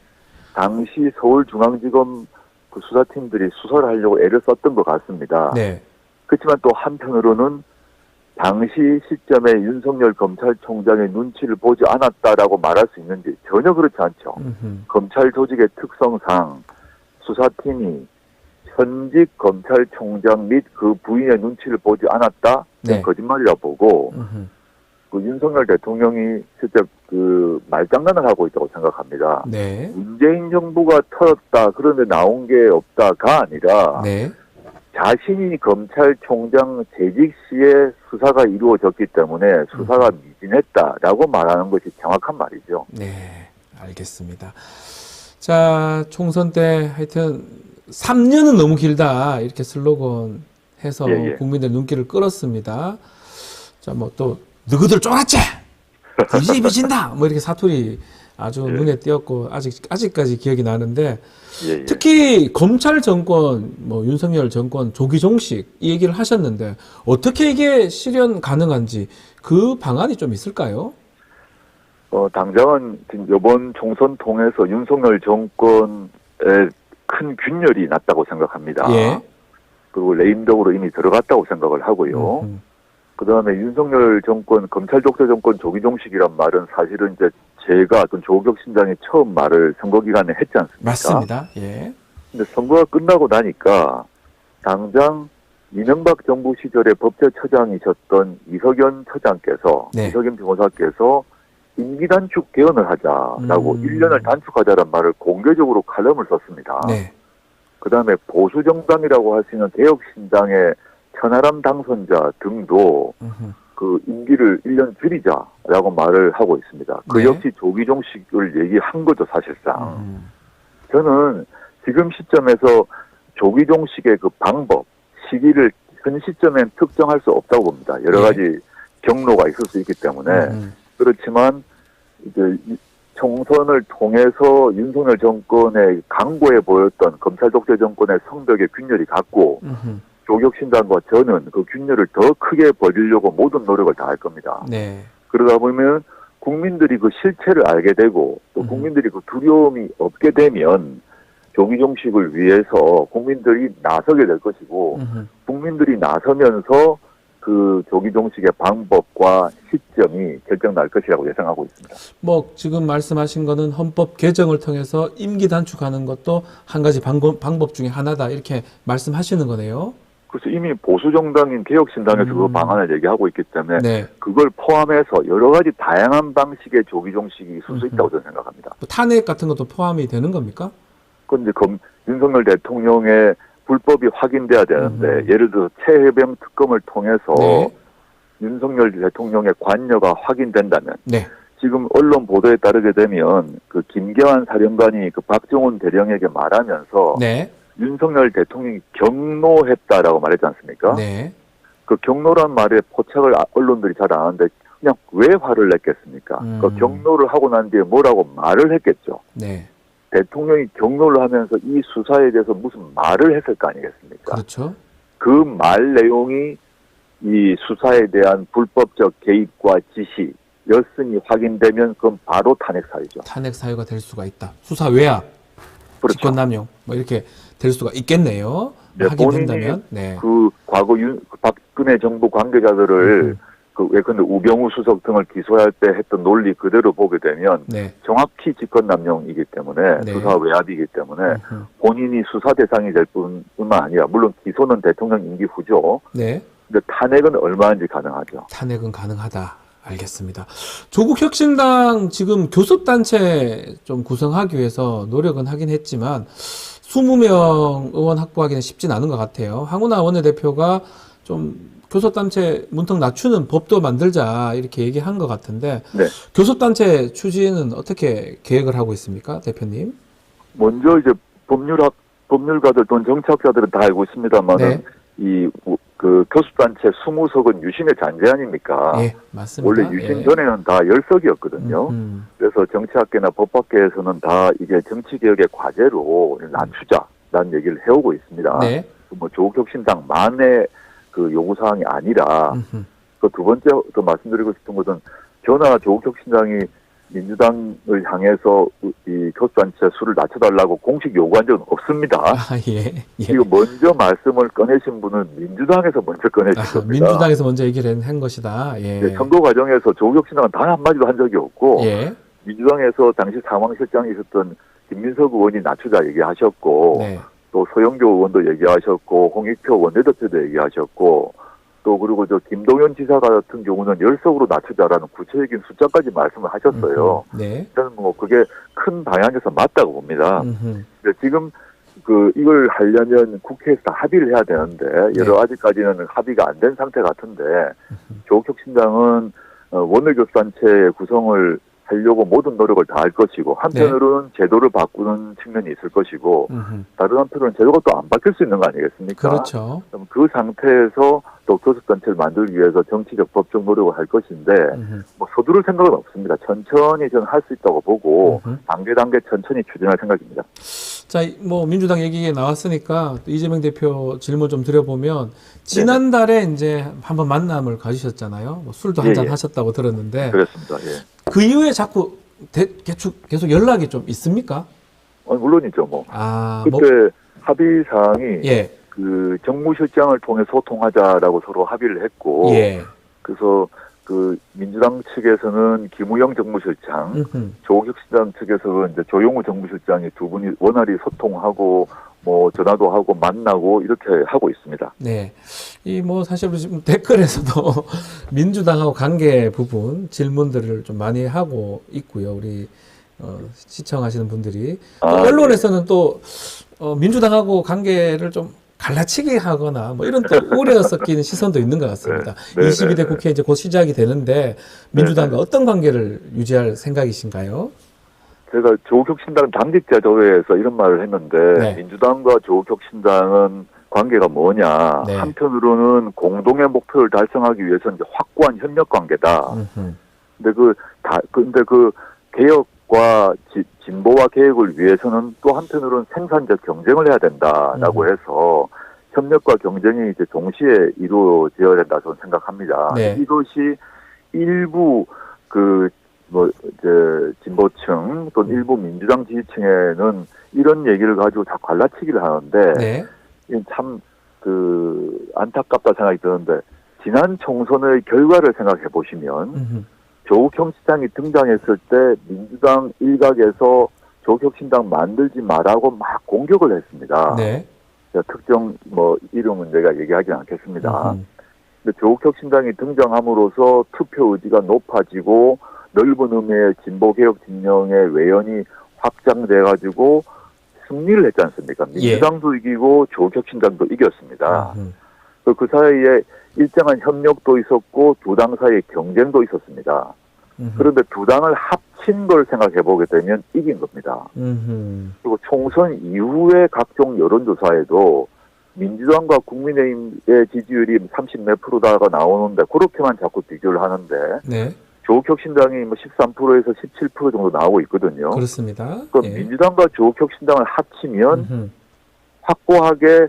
당시 서울중앙지검 그 수사팀들이 수사를 하려고 애를 썼던 것 같습니다. 네. 그렇지만 또 한편으로는 당시 시점에 윤석열 검찰총장의 눈치를 보지 않았다라고 말할 수 있는지 전혀 그렇지 않죠. 검찰 조직의 특성상 수사팀이 현직 검찰총장 및 그 부인의 눈치를 보지 않았다? 네. 거짓말이라 보고 그 윤석열 대통령이 실제 그 말장난을 하고 있다고 생각합니다. 네. 문재인 정부가 털었다 그런데 나온 게 없다가 아니라 네. 자신이 검찰총장 재직 시에 수사가 이루어졌기 때문에 수사가 미진했다라고 말하는 것이 정확한 말이죠. 네. 알겠습니다. 자, 총선 때 하여튼 3년은 너무 길다 이렇게 슬로건 해서 예, 예. 국민들 눈길을 끌었습니다. 자, 뭐 또 너희들 쫄았지? 이제 미친다! 뭐 이렇게 사투리 아주 눈에 띄었고 아직까지 기억이 나는데 예, 예. 특히 검찰 정권, 뭐 윤석열 정권 조기 종식 이 얘기를 하셨는데 어떻게 이게 실현 가능한지 그 방안이 좀 있을까요? 당장은 지금 이번 총선 통해서 윤석열 정권에 큰 균열이 났다고 생각합니다. 예. 그리고 레임덕으로 이미 들어갔다고 생각을 하고요. 그 다음에 윤석열 정권, 검찰 독재 정권 조기 종식이란 말은 사실은 이제 제가 어떤 조국 신장이 처음 말을 선거 기간에 했지 않습니까? 맞습니다. 예. 근데 선거가 끝나고 나니까 당장 이명박 정부 시절에 법제처장이셨던 이석연 처장께서, 네. 이석연 변호사께서 임기 단축 개헌을 하자라고 1년을 단축하자는 말을 공개적으로 칼럼을 썼습니다. 네. 그 다음에 보수정당이라고 하시는 개혁신당의 천하람 당선자 등도 그 임기를 1년 줄이자라고 말을 하고 있습니다. 그 네. 역시 조기 종식을 얘기한 거죠, 사실상. 저는 지금 시점에서 조기 종식의 그 방법, 시기를 현 시점엔 특정할 수 없다고 봅니다. 여러 네. 가지 경로가 있을 수 있기 때문에. 그렇지만 이제 총선을 통해서 윤석열 정권의 강고해 보였던 검찰 독재 정권의 성벽의 균열이 갔고 조국신당과 저는 그 균열을 더 크게 벌이려고 모든 노력을 다할 겁니다. 네. 그러다 보면 국민들이 그 실체를 알게 되고 또 국민들이 그 두려움이 없게 되면 조기 종식을 위해서 국민들이 나서게 될 것이고 국민들이 나서면서 그 조기 종식의 방법과 시점이 결정날 것이라고 예상하고 있습니다. 뭐 지금 말씀하신 거는 헌법 개정을 통해서 임기 단축하는 것도 한 가지 방법 중에 하나다 이렇게 말씀하시는 거네요. 그래서 이미 보수정당인 개혁신당에서 그 방안을 얘기하고 있기 때문에 네. 그걸 포함해서 여러 가지 다양한 방식의 조기 종식이 있을 수 있다고 저는 생각합니다. 뭐 탄핵 같은 것도 포함이 되는 겁니까? 그런데 윤석열 대통령의 불법이 확인돼야 되는데 예를 들어 최혜병 특검을 통해서 네. 윤석열 대통령의 관여가 확인된다면 네. 지금 언론 보도에 따르게 되면 그 김계환 사령관이 그 박정훈 대령에게 말하면서 네. 윤석열 대통령이 경로했다라고 말했지 않습니까? 네. 그 경로란 말에 포착을 언론들이 잘 안 하는데 그냥 왜 화를 냈겠습니까? 그 경로를 하고 난 뒤에 뭐라고 말을 했겠죠. 네. 대통령이 경로를 하면서 이 수사에 대해서 무슨 말을 했을 거 아니겠습니까? 그렇죠. 그 말 내용이 이 수사에 대한 불법적 개입과 지시, 였으니 확인되면 그건 바로 탄핵 사유죠. 탄핵 사유가 될 수가 있다. 수사 외압, 그렇죠. 직권남용 뭐 이렇게 될 수가 있겠네요. 네, 확인된다면. 네. 그 과거 박근혜 정부 관계자들을 그 예컨대 우병우 수석 등을 기소할 때 했던 논리 그대로 보게 되면 네. 정확히 직권남용이기 때문에 네. 수사 외압이기 때문에 본인이 수사 대상이 될 뿐만 아니라 물론 기소는 대통령 임기 후죠. 네. 근데 탄핵은 얼마든지 가능하죠. 탄핵은 가능하다. 알겠습니다. 조국 혁신당 지금 교섭단체 좀 구성하기 위해서 노력은 하긴 했지만 20명 의원 확보하기는 쉽진 않은 것 같아요. 황운하 원내대표가 좀 교섭단체 문턱 낮추는 법도 만들자 이렇게 얘기한 것 같은데 네. 교섭단체 추진은 어떻게 계획을 하고 있습니까, 대표님? 먼저 이제 법률가들 또는 정치학자들은 다 알고 있습니다만은 네. 그 교섭단체 20석은 유신의 잔재 아닙니까? 예, 맞습니다. 원래 유신 예. 전에는 다 10석이었거든요. 그래서 정치학계나 법학계에서는 다 이게 정치개혁의 과제로 낮추자라는 얘기를 해오고 있습니다. 네. 뭐 조국혁신당만의 그 요구사항이 아니라 그 두 번째 또 말씀드리고 싶은 것은 저나 조국혁신당이 민주당을 향해서 이 교섭단체 수를 낮춰달라고 공식 요구한 적은 없습니다. 아, 예. 예. 이거 먼저 말씀을 꺼내신 분은 민주당에서 먼저 꺼내신 겁니다. 민주당에서 먼저 얘기를 한 것이다. 예. 네, 선거 과정에서 조국혁신당은 단 한마디도 한 적이 없고 예. 민주당에서 당시 상황실장이 있었던 김민석 의원이 낮추자 얘기하셨고 네. 또 서영교 의원도 얘기하셨고 홍익표 원내대표도 얘기하셨고 또 그리고 저 김동연 지사 같은 경우는 10석으로 낮추자라는 구체적인 숫자까지 말씀을 하셨어요. 네. 저는 뭐 그게 큰 방향에서 맞다고 봅니다. 근데 지금 이걸 하려면 국회에서 다 합의를 해야 되는데 아직까지는 합의가 안 된 상태 같은데 조국혁신당은 원내교섭단체 구성을 하려고 모든 노력을 다할 것이고 한편으로는 제도를 바꾸는 측면이 있을 것이고 다른 한편으로는 제도가 또 안 바뀔 수 있는 거 아니겠습니까? 그렇죠. 그럼 그 상태에서 또 교섭단체를 만들기 위해서 정치적 법적 노력을 할 것인데 뭐 서두를 생각은 없습니다. 천천히 저는 할 수 있다고 보고 단계 천천히 추진할 생각입니다. 자, 뭐 민주당 얘기 나왔으니까 또 이재명 대표 질문 좀 드려보면 지난달에 이제 한번 만남을 가지셨잖아요. 뭐 술도 한잔 하셨다고 들었는데 그렇습니다. 예. 그 이후에 자꾸 계속 연락이 좀 있습니까? 물론이죠. 뭐 그때 합의 사항이 예. 그 정무실장을 통해 소통하자라고 서로 합의를 했고 예. 그래서 그 민주당 측에서는 김우영 정무실장, 조국혁신당 측에서는 이제 조용우 정무실장이 두 분이 원활히 소통하고 뭐 전화도 하고 만나고 이렇게 하고 있습니다. 네. 이 뭐 사실 지금 댓글에서도 민주당하고 관계 부분 질문들을 좀 많이 하고 있고요. 우리 시청하시는 분들이 또 언론에서는 또 민주당하고 관계를 좀 갈라치기 하거나 뭐 이런 또 우려 섞이는 시선도 있는 것 같습니다. 22대 국회 이제 곧 시작이 되는데 민주당과 어떤 관계를 유지할 생각이신가요? 제가 조국혁신당 당직자조회에서 이런 말을 했는데 민주당과 조국혁신당은 관계가 뭐냐. 한편으로는 공동의 목표를 달성하기 위해서 이제 확고한 협력 관계다. 근데 그 개혁과 진보와 개혁을 위해서는 또 한편으로는 생산적 경쟁을 해야 된다라고 해서 협력과 경쟁이 이제 동시에 이루어져야 된다 저는 생각합니다. 이것이 일부 진보층 또는 일부 민주당 지지층에는 이런 얘기를 가지고 다 갈라치기를 하는데 참 안타깝다 생각이 드는데 지난 총선의 결과를 생각해 보시면 조국혁신당이 등장했을 때 민주당 일각에서 조국혁신당 만들지 마라고 막 공격을 했습니다. 특정 이름은 내가 얘기하지는 않겠습니다. 근데 조국혁신당이 등장함으로써 투표 의지가 높아지고 넓은 의미의 진보개혁 진영의 외연이 확장돼가지고 승리를 했지 않습니까? 민주당도 이기고 조국혁신당도 이겼습니다. 그 사이에 일정한 협력도 있었고 두 당 사이에 경쟁도 있었습니다. 그런데 두 당을 합친 걸 생각해 보게 되면 이긴 겁니다. 그리고 총선 이후에 각종 여론조사에도 민주당과 국민의힘의 지지율이 30몇 프로다가 나오는데 그렇게만 자꾸 비교를 하는데 조국혁신당이 13%에서 17% 정도 나오고 있거든요. 그렇습니다. 민주당과 조국혁신당을 합치면 확고하게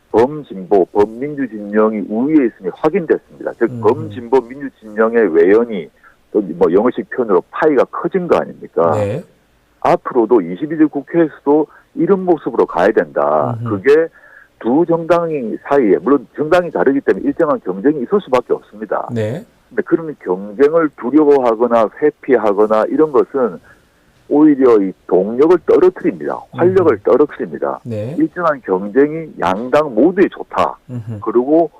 범진보, 범민주 진영이 우위에 있음이 확인됐습니다. 즉 범진보 민주 진영의 외연이 또 영어식 표현으로 파이가 커진 거 아닙니까? 앞으로도 22대 국회에서도 이런 모습으로 가야 된다. 그게 두 정당이 사이에 물론 정당이 다르기 때문에 일정한 경쟁이 있을 수밖에 없습니다. 근데 그런 경쟁을 두려워하거나 회피하거나 이런 것은 오히려 이 동력을 떨어뜨립니다. 활력을 떨어뜨립니다. 일정한 경쟁이 양당 모두에 좋다. 그리고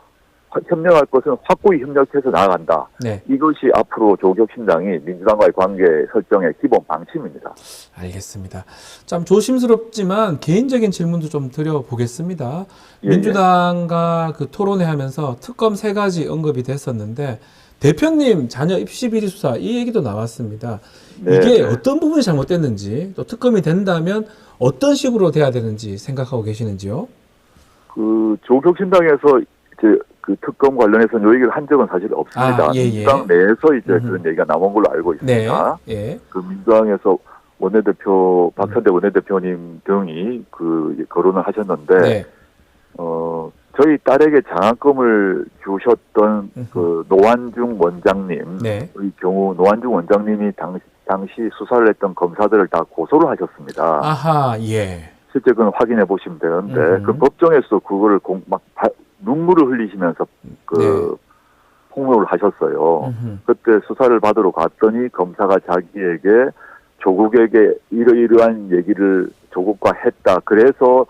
협력할 것은 확고히 협력해서 나아간다. 네. 이것이 앞으로 조국혁신당이 민주당과의 관계 설정의 기본 방침입니다. 알겠습니다. 참 조심스럽지만 개인적인 질문도 좀 드려보겠습니다. 예, 민주당과 그 토론회 하면서 특검 3가지 언급이 됐었는데 대표님 자녀 입시 비리 수사 이 얘기도 나왔습니다. 네, 이게 네. 어떤 부분이 잘못됐는지 또 특검이 된다면 어떤 식으로 돼야 되는지 생각하고 계시는지요? 그 조국혁신당에서 이제 그 특검 관련해서 요 얘기를 한 적은 사실 없습니다. 예, 예. 민주당 내에서 이제 음흠. 그런 얘기가 나온 걸로 알고 네. 있습니다. 예. 그 민주당에서 원내대표 박찬대 원내대표님 등이 그 거론을 하셨는데 네. 저희 딸에게 장학금을 주셨던 그 노환중 원장님의 네. 경우 노환중 원장님이 당시 수사를 했던 검사들을 다 고소를 하셨습니다. 아하, 예. 실제 그건 확인해 보시면 되는데 음흠. 그 법정에서 그거를 눈물을 흘리시면서 그 네. 폭로를 하셨어요. 음흠. 그때 수사를 받으러 갔더니 검사가 자기에게 조국에게 이러이러한 얘기를 조국과 했다. 그래서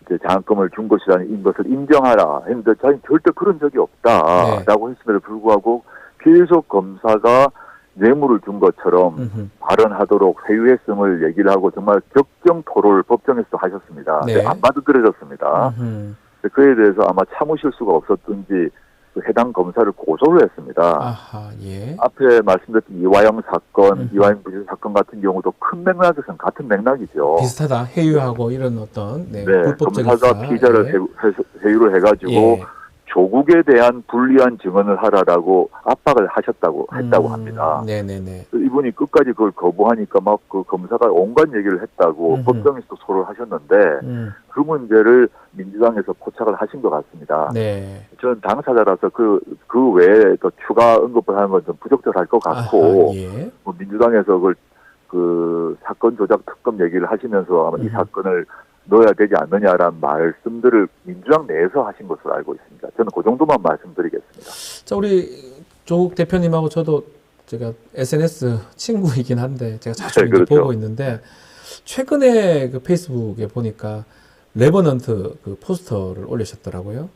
이제 장학금을 준 것이라는 것을 인정하라 했는데 자기는 절대 그런 적이 없다라고 했음에도 불구하고 계속 검사가 뇌물을 준 것처럼 음흠. 발언하도록 회유했음을 얘기를 하고 정말 격정 토론을 법정에서도 하셨습니다. 네. 근데 안 받아들여졌습니다. 음흠. 그에 대해서 아마 참으실 수가 없었던지 그 해당 검사를 고소를 했습니다. 아하, 예. 앞에 말씀드렸던 이화영 사건, 음흠. 이화영 부실 사건 같은 경우도 큰 맥락에서는 같은 맥락이죠. 비슷하다. 해유하고 이런 어떤 네, 불법적인 검사가 수사. 피의자를 예. 회유를 해가지고 예. 조국에 대한 불리한 증언을 하라라고 압박을 했다고 합니다. 네네네. 이분이 끝까지 그걸 거부하니까 막 그 검사가 온갖 얘기를 했다고 음흠. 법정에서도 소를 하셨는데 그 문제를 민주당에서 포착을 하신 것 같습니다. 네. 저는 당사자라서 그 외에 더 추가 언급을 하는 건 좀 부적절할 것 같고 아하, 예. 뭐 민주당에서 그걸 그 사건 조작 특검 얘기를 하시면서 아마 이 사건을 넣어야 되지 않느냐라는 말씀들을 민주당 내에서 하신 것으로 알고 있습니다. 저는 그 정도만 말씀드리겠습니다. 자, 우리 조국 대표님하고 저도 제가 SNS 친구이긴 한데 제가 자주 네, 이제 그렇죠. 보고 있는데 최근에 그 페이스북에 보니까 레버넌트 그 포스터를 올리셨더라고요.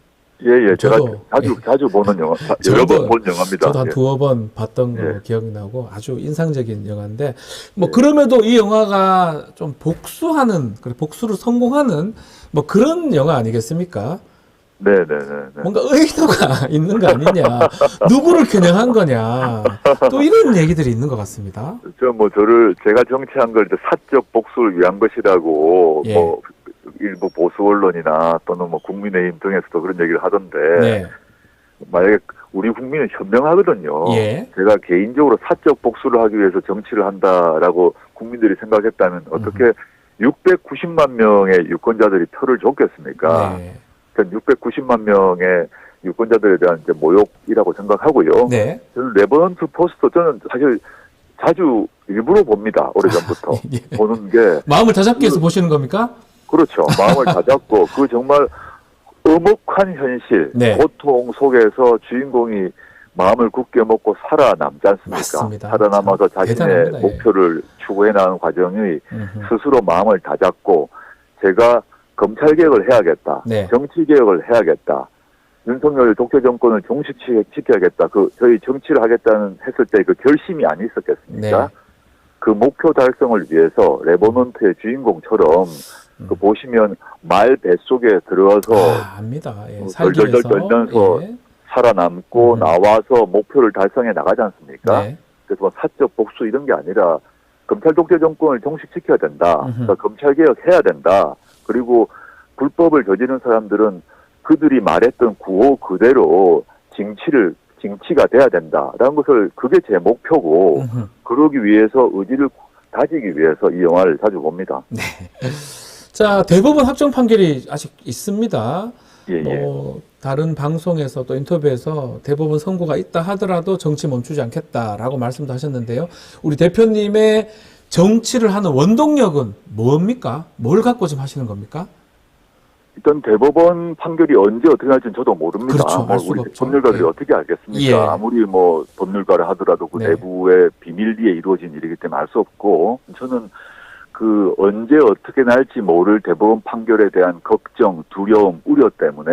예, 제가 저도, 자주 보는 영화, 여러 번 본 영화입니다. 저도 한 예. 두어 번 봤던 거 예. 기억나고 아주 인상적인 영화인데 뭐 그럼에도 이 영화가 좀 복수하는, 그리고 복수를 성공하는 뭐 그런 영화 아니겠습니까? 네. 뭔가 의도가 있는 거 아니냐, 누구를 겨냥한 거냐, 또 이런 얘기들이 있는 것 같습니다. 제가 정치한 걸 이제 사적 복수를 위한 것이라고 예. 뭐 일부 보수 언론이나 또는 뭐 국민의힘 등에서도 그런 얘기를 하던데 네. 만약에 우리 국민은 현명하거든요. 예. 제가 개인적으로 사적 복수를 하기 위해서 정치를 한다라고 국민들이 생각했다면 어떻게 690만 명의 유권자들이 표를 줬겠습니까? 네. 690만 명의 유권자들에 대한 이제 모욕이라고 생각하고요. 네. 저는 레버넌트 포스터 저는 사실 자주 일부러 봅니다. 오래전부터. 예. 보는 게 마음을 다잡기 위해서 보시는 겁니까? 그렇죠. 마음을 다잡고 그 정말 엄혹한 현실, 네. 고통 속에서 주인공이 마음을 굳게 먹고 살아남지 않습니까? 맞습니다. 살아남아서 참 자신의 대단합니다. 예. 목표를 추구해 나가는 과정이 음흠. 스스로 마음을 다잡고 제가 검찰개혁을 해야겠다. 네. 정치개혁을 해야겠다. 윤석열 독재 정권을 종식시켜야겠다. 저희 정치를 하겠다는 했을 때 그 결심이 안 있었겠습니까? 네. 그 목표 달성을 위해서 레버넌트의 주인공처럼 그 보시면 말 뱃속에 들어가서 압니다. 예. 뭐 살기 덜덜덜 위해서. 떨면서 예. 살아남고 나와서 목표를 달성해 나가지 않습니까? 네. 그래서 뭐 사적 복수 이런 게 아니라 검찰 독재 정권을 종식시켜야 된다. 그러니까 검찰 개혁해야 된다. 그리고 불법을 저지른 사람들은 그들이 말했던 구호 그대로 징치가 돼야 된다라는 것을 그게 제 목표고 그러기 위해서 의지를 다지기 위해서 이 영화를 자주 봅니다. 자, 대법원 확정 판결이 아직 있습니다. 예. 다른 방송에서 또 인터뷰에서 대법원 선고가 있다 하더라도 정치 멈추지 않겠다라고 말씀도 하셨는데요. 우리 대표님의 정치를 하는 원동력은 뭡니까? 뭘 갖고 지금 하시는 겁니까? 일단 대법원 판결이 언제 어떻게 날지는 저도 모릅니다. 그렇죠. 알 수가 우리 없죠. 법률가들이 예. 어떻게 알겠습니까? 예. 아무리 뭐 법률가를 하더라도 그 네. 내부의 비밀리에 이루어진 일이기 때문에 알 수 없고 저는 그 언제 어떻게 날지 모를 대법원 판결에 대한 걱정, 두려움, 우려 때문에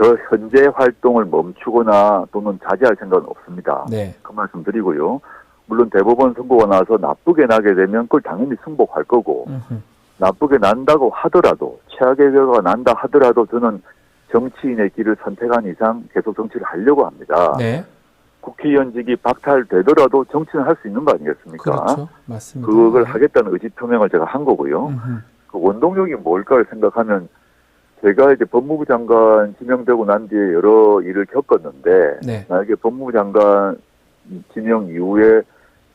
저 현재 활동을 멈추거나 또는 자제할 생각은 없습니다. 네. 그 말씀 드리고요. 물론 대법원 선고가 나서 나쁘게 나게 되면 그걸 당연히 승복할 거고 나쁘게 난다고 하더라도 최악의 결과가 난다 하더라도 저는 정치인의 길을 선택한 이상 계속 정치를 하려고 합니다. 네. 국회의원직이 박탈되더라도 정치는 할 수 있는 거 아니겠습니까? 그렇죠. 맞습니다. 그걸 하겠다는 의지 표명을 제가 한 거고요. 그 원동력이 뭘까를 생각하면 제가 이제 법무부 장관 지명되고 난 뒤에 여러 일을 겪었는데 네. 만약에 법무부 장관 지명 이후에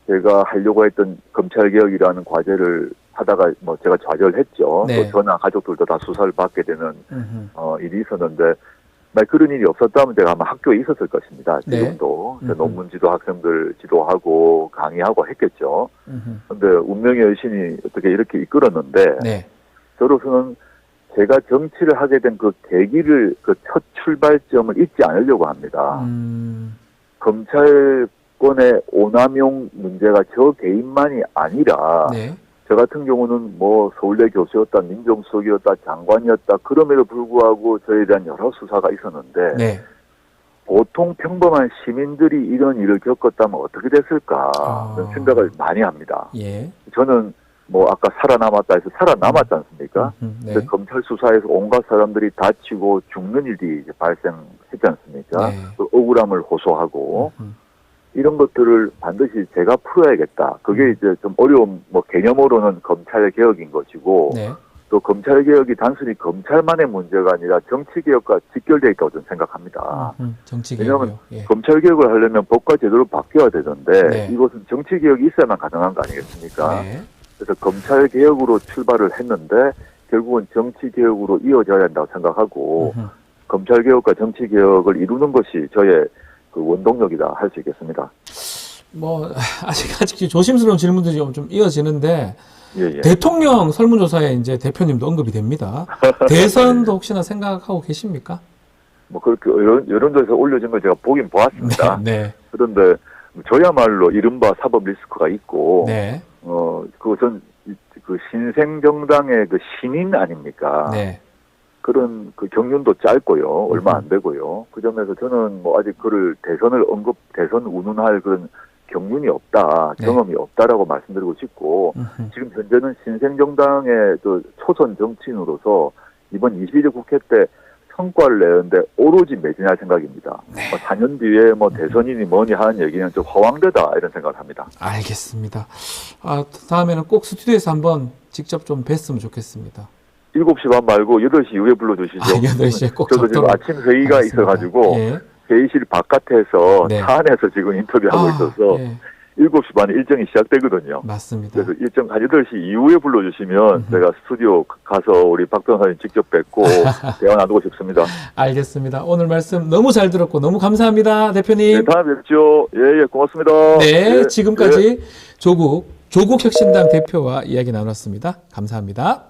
제가 하려고 했던 검찰개혁이라는 과제를 하다가 뭐 제가 좌절했죠. 네. 또 저나 가족들도 다 수사를 받게 되는 일이 있었는데 만약 그런 일이 없었다면 제가 아마 학교에 있었을 것입니다. 네. 지금도 논문 지도 학생들 지도하고 강의하고 했겠죠. 그런데 운명의 여신이 어떻게 이렇게 이끌었는데 네. 저로서는 제가 정치를 하게 된 그 계기를 그 첫 출발점을 잊지 않으려고 합니다. 검찰권의 오남용 문제가 저 개인만이 아니라 네. 저 같은 경우는 뭐 서울대 교수였다, 민정수석이었다, 장관이었다 그럼에도 불구하고 저에 대한 여러 수사가 있었는데 네. 보통 평범한 시민들이 이런 일을 겪었다면 어떻게 됐을까 그런 생각을 많이 합니다. 예. 저는 뭐 아까 살아남았다 해서 살아남았지 않습니까? 네. 근데 검찰 수사에서 온갖 사람들이 다치고 죽는 일이 이제 발생했지 않습니까? 네. 그 억울함을 호소하고 이런 것들을 반드시 제가 풀어야겠다. 그게 이제 좀 어려운 뭐 개념으로는 검찰 개혁인 것이고 네. 또 검찰 개혁이 단순히 검찰만의 문제가 아니라 정치 개혁과 직결되어 있다고 저는 생각합니다. 정치 왜냐하면 개혁이요. 예. 검찰 개혁을 하려면 법과 제도를 바뀌어야 되는데 네. 이것은 정치 개혁이 있어야만 가능한 거 아니겠습니까? 네. 그래서 검찰 개혁으로 출발을 했는데 결국은 정치 개혁으로 이어져야 한다고 생각하고 검찰 개혁과 정치 개혁을 이루는 것이 저의 그 원동력이다 할 수 있겠습니다. 뭐 아직 조심스러운 질문들이 좀 이어지는데 예. 대통령 설문조사에 이제 대표님도 언급이 됩니다. 대선도 혹시나 생각하고 계십니까? 뭐 그렇게 여론조사에서 올려진 걸 제가 보긴 보았습니다. 네. 그런데 저야말로 이른바 사법 리스크가 있고 네. 그것은 그 신생 정당의 그 신인 아닙니까? 네. 그런 그 경륜도 짧고요. 얼마 안 되고요. 그 점에서 저는 뭐 아직 그를 대선 운운할 그런 경륜이 없다, 네. 경험이 없다라고 말씀드리고 싶고, 지금 현재는 신생 정당의 그 초선 정치인으로서 이번 21대 국회 때 성과를 내는데 오로지 매진할 생각입니다. 네. 4년 뒤에 뭐 대선이니 뭐니 하는 얘기는 좀 허황되다 이런 생각을 합니다. 알겠습니다. 다음에는 꼭 스튜디오에서 한번 직접 좀 뵀으면 좋겠습니다. 7시 반 말고 8시 이후에 불러주시죠. 8시에 꼭 저도 지금 잡도록 아침 회의가 하겠습니다. 있어가지고 예. 회의실 바깥에서 네. 차 안에서 지금 인터뷰하고 있어서 예. 7시 반에 일정이 시작되거든요. 맞습니다. 그래서 일정 한 8시 이후에 불러주시면 제가 스튜디오 가서 우리 박 변호사님 직접 뵙고 대화 나누고 싶습니다. 알겠습니다. 오늘 말씀 너무 잘 들었고 너무 감사합니다, 네, 대표님. 다음에 뵙죠. 예, 고맙습니다. 네, 예, 지금까지 조국혁신당 대표와 이야기 나눴습니다. 감사합니다.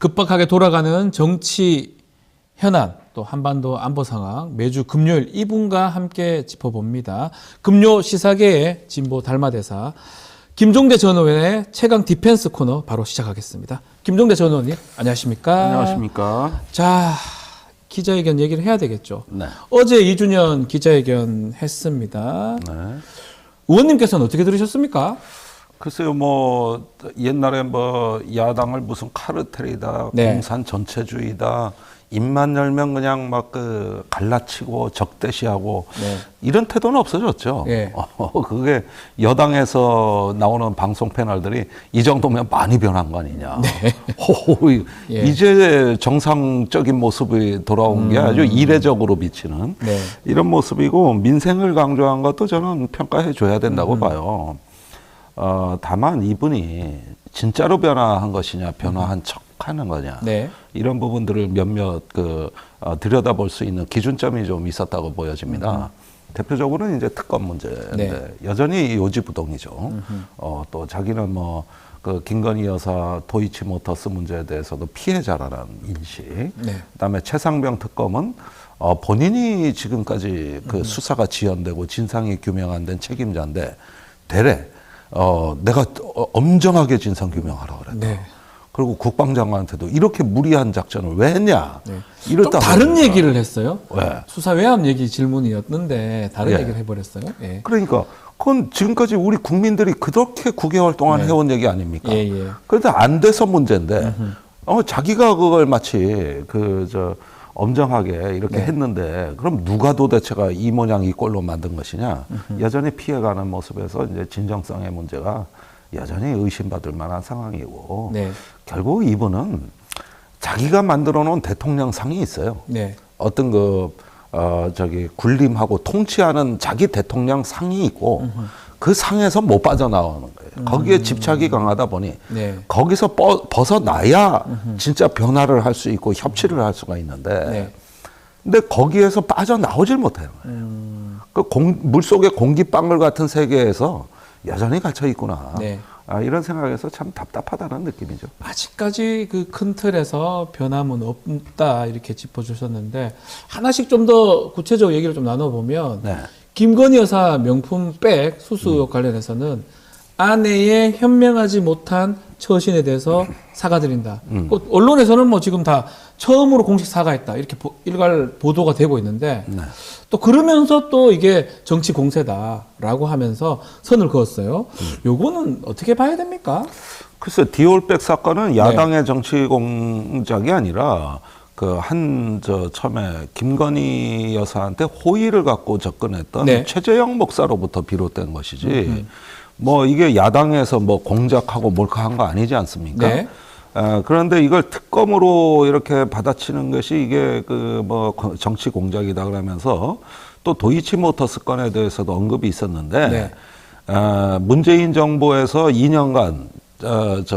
급박하게 돌아가는 정치 현안, 또 한반도 안보 상황 매주 금요일 이분과 함께 짚어봅니다. 금요 시사계의 진보 달마대사 김종대 전 의원의 최강 디펜스 코너 바로 시작하겠습니다. 김종대 전 의원님 안녕하십니까? 안녕하십니까? 자, 기자회견 얘기를 해야 되겠죠. 네. 어제 2주년 기자회견 했습니다. 네. 의원님께서는 어떻게 들으셨습니까? 글쎄요, 뭐 옛날에 뭐 야당을 무슨 카르텔이다, 네. 공산 전체주의다, 입만 열면 그냥 막 그 갈라치고 적대시하고 네. 이런 태도는 없어졌죠. 예. 그게 여당에서 나오는 방송 패널들이 이 정도면 많이 변한 거 아니냐. 예. 이제 정상적인 모습이 돌아온 게 아주 이례적으로 비치는 네. 이런 모습이고 민생을 강조한 것도 저는 평가해 줘야 된다고 봐요. 다만 이분이 진짜로 변화한 것이냐, 변화한 척하는 거냐. 네. 이런 부분들을 몇몇 들여다볼 수 있는 기준점이 좀 있었다고 보여집니다. 대표적으로는 이제 특검 문제인데 네. 여전히 요지부동이죠. 또 자기는 뭐 그 김건희 여사 도이치모터스 문제에 대해서도 피해자라는 인식. 네. 그다음에 최상병 특검은 본인이 지금까지 그 수사가 지연되고 진상이 규명 안 된 책임자인데 대래 내가 엄정하게 진상 규명하라 그랬다. 네. 그리고 국방장관한테도 이렇게 무리한 작전을 왜 했냐. 네. 이렇다 좀 다른 보니까. 얘기를 했어요. 왜? 수사 외압 얘기 질문이었는데 다른 예. 얘기를 해버렸어요. 예. 그러니까 그건 지금까지 우리 국민들이 그렇게 9개월 동안 네. 해온 얘기 아닙니까? 예, 예. 그런데 안 돼서 문제인데 자기가 그걸 마치 엄정하게 이렇게 네. 했는데 그럼 누가 도대체가 이 모양 이 꼴로 만든 것이냐? 여전히 피해가는 모습에서 이제 진정성의 문제가 여전히 의심받을 만한 상황이고 네. 결국 이분은 자기가 만들어 놓은 대통령상이 있어요. 네. 어떤 군림하고 통치하는 자기 대통령 상이 있고 그 상에서 못 빠져나오는 거예요. 거기에 집착이 강하다 보니 네. 거기서 벗어나야 진짜 변화를 할 수 있고 협치를 할 수가 있는데 네. 근데 거기에서 빠져나오질 못해요. 물속의 공기방울 같은 세계에서 여전히 갇혀 있구나. 네. 이런 생각에서 참 답답하다는 느낌이죠. 아직까지 그 큰 틀에서 변함은 없다 이렇게 짚어주셨는데 하나씩 좀 더 구체적 얘기를 좀 나눠보면 네. 김건희 여사 명품 백 수수 의혹 관련해서는 아내의 현명하지 못한 처신에 대해서 사과드린다. 언론에서는 뭐 지금 다 처음으로 공식 사과했다 이렇게 일괄 보도가 되고 있는데 네. 또 그러면서 또 이게 정치 공세다라고 하면서 선을 그었어요. 요거는 어떻게 봐야 됩니까? 글쎄 디올백 사건은 야당의 정치 공작이 아니라 처음에 김건희 여사한테 호의를 갖고 접근했던 네. 최재형 목사로부터 비롯된 것이지. 뭐 이게 야당에서 뭐 공작하고 몰카한 거 아니지 않습니까? 네. 그런데 이걸 특검으로 이렇게 받아치는 것이 이게 정치 공작이다 그러면서 또 도이치모터스 건에 대해서도 언급이 있었는데 네. 문재인 정부에서 2년간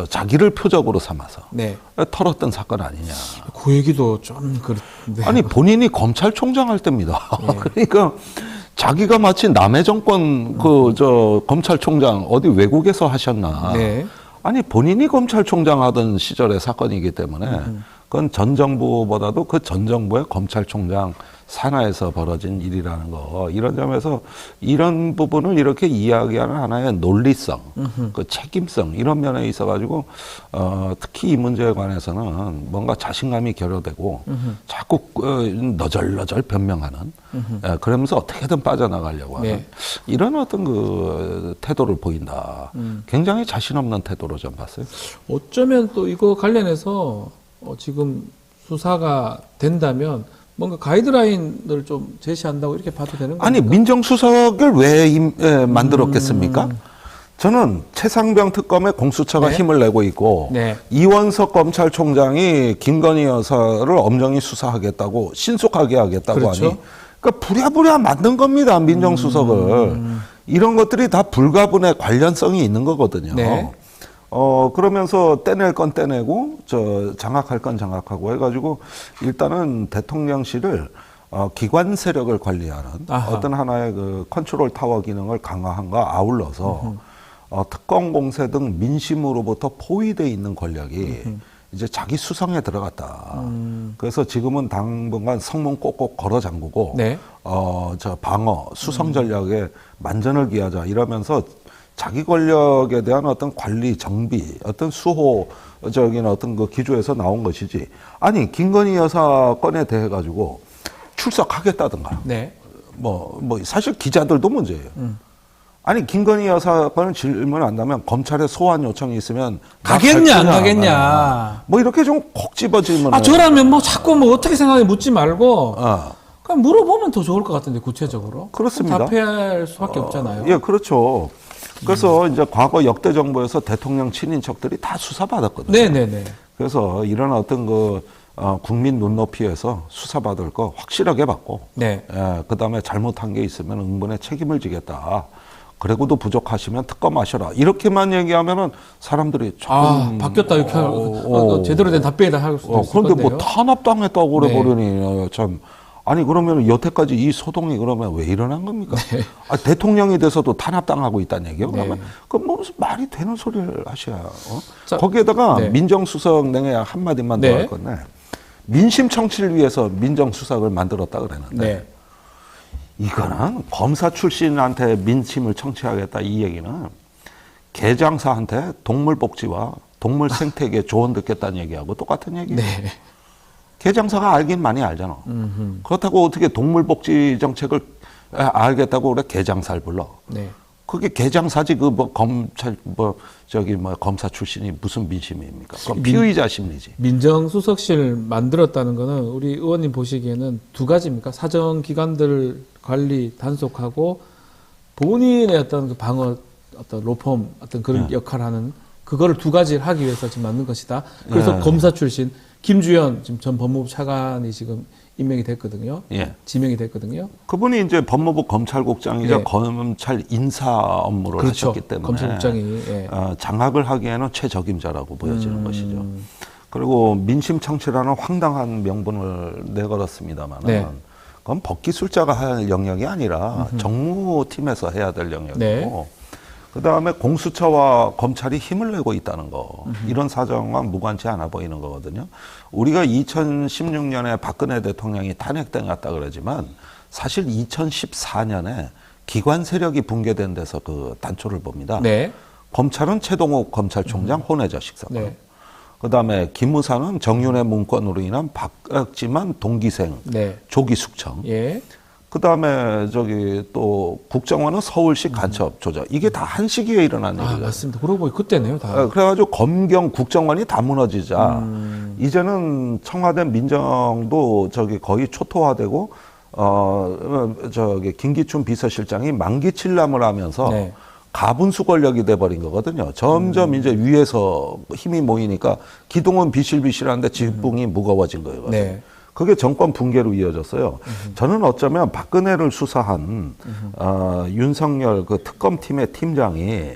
자기를 표적으로 삼아서 네. 털었던 사건 아니냐. 그 얘기도 좀 그런데. 아니 본인이 검찰총장 할 때입니다. 그러니까 자기가 마치 남의 정권 검찰총장 어디 외국에서 하셨나. 네. 아니 본인이 검찰총장 하던 시절의 사건이기 때문에 그건 전 정부보다도 그 전 정부의 검찰총장 산하에서 벌어진 일이라는 거. 이런 점에서 이런 부분을 이렇게 이야기하는 하나의 논리성, 그 책임성 이런 면에 있어가지고 특히 이 문제에 관해서는 뭔가 자신감이 결여되고 자꾸 너절너절 변명하는 그러면서 어떻게든 빠져나가려고 하는 네. 이런 어떤 그 태도를 보인다. 굉장히 자신 없는 태도로 좀 봤어요. 어쩌면 또 이거 관련해서 지금 수사가 된다면 뭔가 가이드라인을 좀 제시한다고 이렇게 봐도 되는 겁니까? 아니 민정수석을 왜 만들었겠습니까? 저는 최상병 특검의 공수처가 네. 힘을 내고 있고 네. 이원석 검찰총장이 김건희 여사를 엄정히 수사하겠다고 신속하게 하겠다고 그렇죠. 하니 그러니까 부랴부랴 만든 겁니다. 민정수석을. 이런 것들이 다 불가분의 관련성이 있는 거거든요. 네. 그러면서 떼낼 건 떼내고, 장악할 건 장악하고 해가지고, 일단은 대통령실을, 기관 세력을 관리하는 아하. 어떤 하나의 그 컨트롤 타워 기능을 강화한과 아울러서, 특검 공세 등 민심으로부터 포위되어 있는 권력이 이제 자기 수성에 들어갔다. 그래서 지금은 당분간 성문 꼭꼭 걸어 잠그고 네. 저 방어 수성 전략에 만전을 기하자 이러면서 자기 권력에 대한 어떤 관리 정비 어떤 수호적인 어떤 그 기조에서 나온 것이지. 아니 김건희 여사 건에 대해 가지고 출석하겠다든가. 네. 뭐 사실 기자들도 문제예요. 아니 김건희 여사 건을 질문한다면 검찰에 소환 요청이 있으면 가겠냐 안 가겠냐. 뭐 이렇게 좀 콕 집어 질문을. 아 저라면 뭐 자꾸 뭐 어떻게 생각해 묻지 말고 그냥 물어보면 더 좋을 것 같은데 구체적으로. 그렇습니다. 답할 수밖에 없잖아요. 예, 그렇죠. 그래서 이제 과거 역대 정부에서 대통령 친인척들이 다 수사받았거든요. 네네네. 그래서 이런 어떤 국민 눈높이에서 수사받을 거 확실하게 받고, 네. 예, 그 다음에 잘못한 게 있으면 응분에 책임을 지겠다. 그래고도 부족하시면 특검하셔라. 이렇게만 얘기하면은 사람들이 조금 바뀌었다 이렇게 제대로 된 답변이다 할 수도 있을 그런데 건데요. 뭐 탄압당했다고 그래 네. 버리니 참. 아니 그러면 여태까지 이 소동이 그러면 왜 일어난 겁니까? 대통령이 돼서도 탄압당하고 있다는 얘기요? 그러면 그건 뭐 말이 되는 소리를 하셔야. 자, 거기에다가 네. 민정수석 내에 한마디만 더 할 건데 민심 청취를 위해서 민정수석을 만들었다 그랬는데 네. 이거는 검사 출신한테 민심을 청취하겠다 이 얘기는 개장사한테 동물복지와 동물 생태계 조언 듣겠다는 얘기하고 똑같은 얘기예요. 네. 개장사가 알긴 많이 알잖아. 그렇다고 어떻게 동물복지 정책을 알겠다고 그래 개장사를 불러. 네. 그게 개장사지 그 뭐 검찰 뭐 저기 뭐 검사 출신이 무슨 민심입니까? 그건 피의자 심리지. 민정수석실 만들었다는 거는 우리 의원님 보시기에는 두 가지입니까? 사정기관들 관리 단속하고 본인의 어떤 그 방어 어떤 로펌 어떤 그런 역할을 하는 그거를 두 가지를 하기 위해서 지금 만든 것이다. 그래서 검사 출신 김주현 지금 전 법무부 차관이 지금 임명이 됐거든요. 예. 지명이 됐거든요. 그분이 이제 법무부 검찰국장이자 예. 검찰 인사 업무를 그렇죠. 하셨기 때문에 검찰국장이 예. 장악을 하기에는 최적임자라고 보여지는 것이죠. 그리고 민심 청취라는 황당한 명분을 내걸었습니다만 네. 그건 법기술자가 할 영역이 아니라 정무팀에서 해야 될 영역이고 네. 그다음에 공수처와 검찰이 힘을 내고 있다는 거 이런 사정과 무관치 않아 보이는 거거든요. 우리가 2016년에 박근혜 대통령이 탄핵당했다 그러지만 사실 2014년에 기관 세력이 붕괴된 데서 그 단초를 봅니다. 네. 검찰은 최동욱 검찰총장 혼외자식 사건. 네. 그다음에 기무사는 정윤회 문건으로 인한 박지만 동기생 네. 조기 숙청. 예. 그다음에 저기 또 국정원은 서울시 간첩 조작. 이게 다 한 시기에 일어난 일이에요. 맞습니다. 그러고 보니 그때네요, 다. 그래가지고 검경 국정원이 다 무너지자 이제는 청와대 민정도 저기 거의 초토화되고 저기 김기춘 비서실장이 만기칠람을 하면서 네. 가분수 권력이 돼버린 거거든요. 점점 이제 위에서 힘이 모이니까 기동은 비실비실한데 지붕이 무거워진 거예요. 네. 그게 정권 붕괴로 이어졌어요. 저는 어쩌면 박근혜를 수사한 윤석열 그 특검팀의 팀장이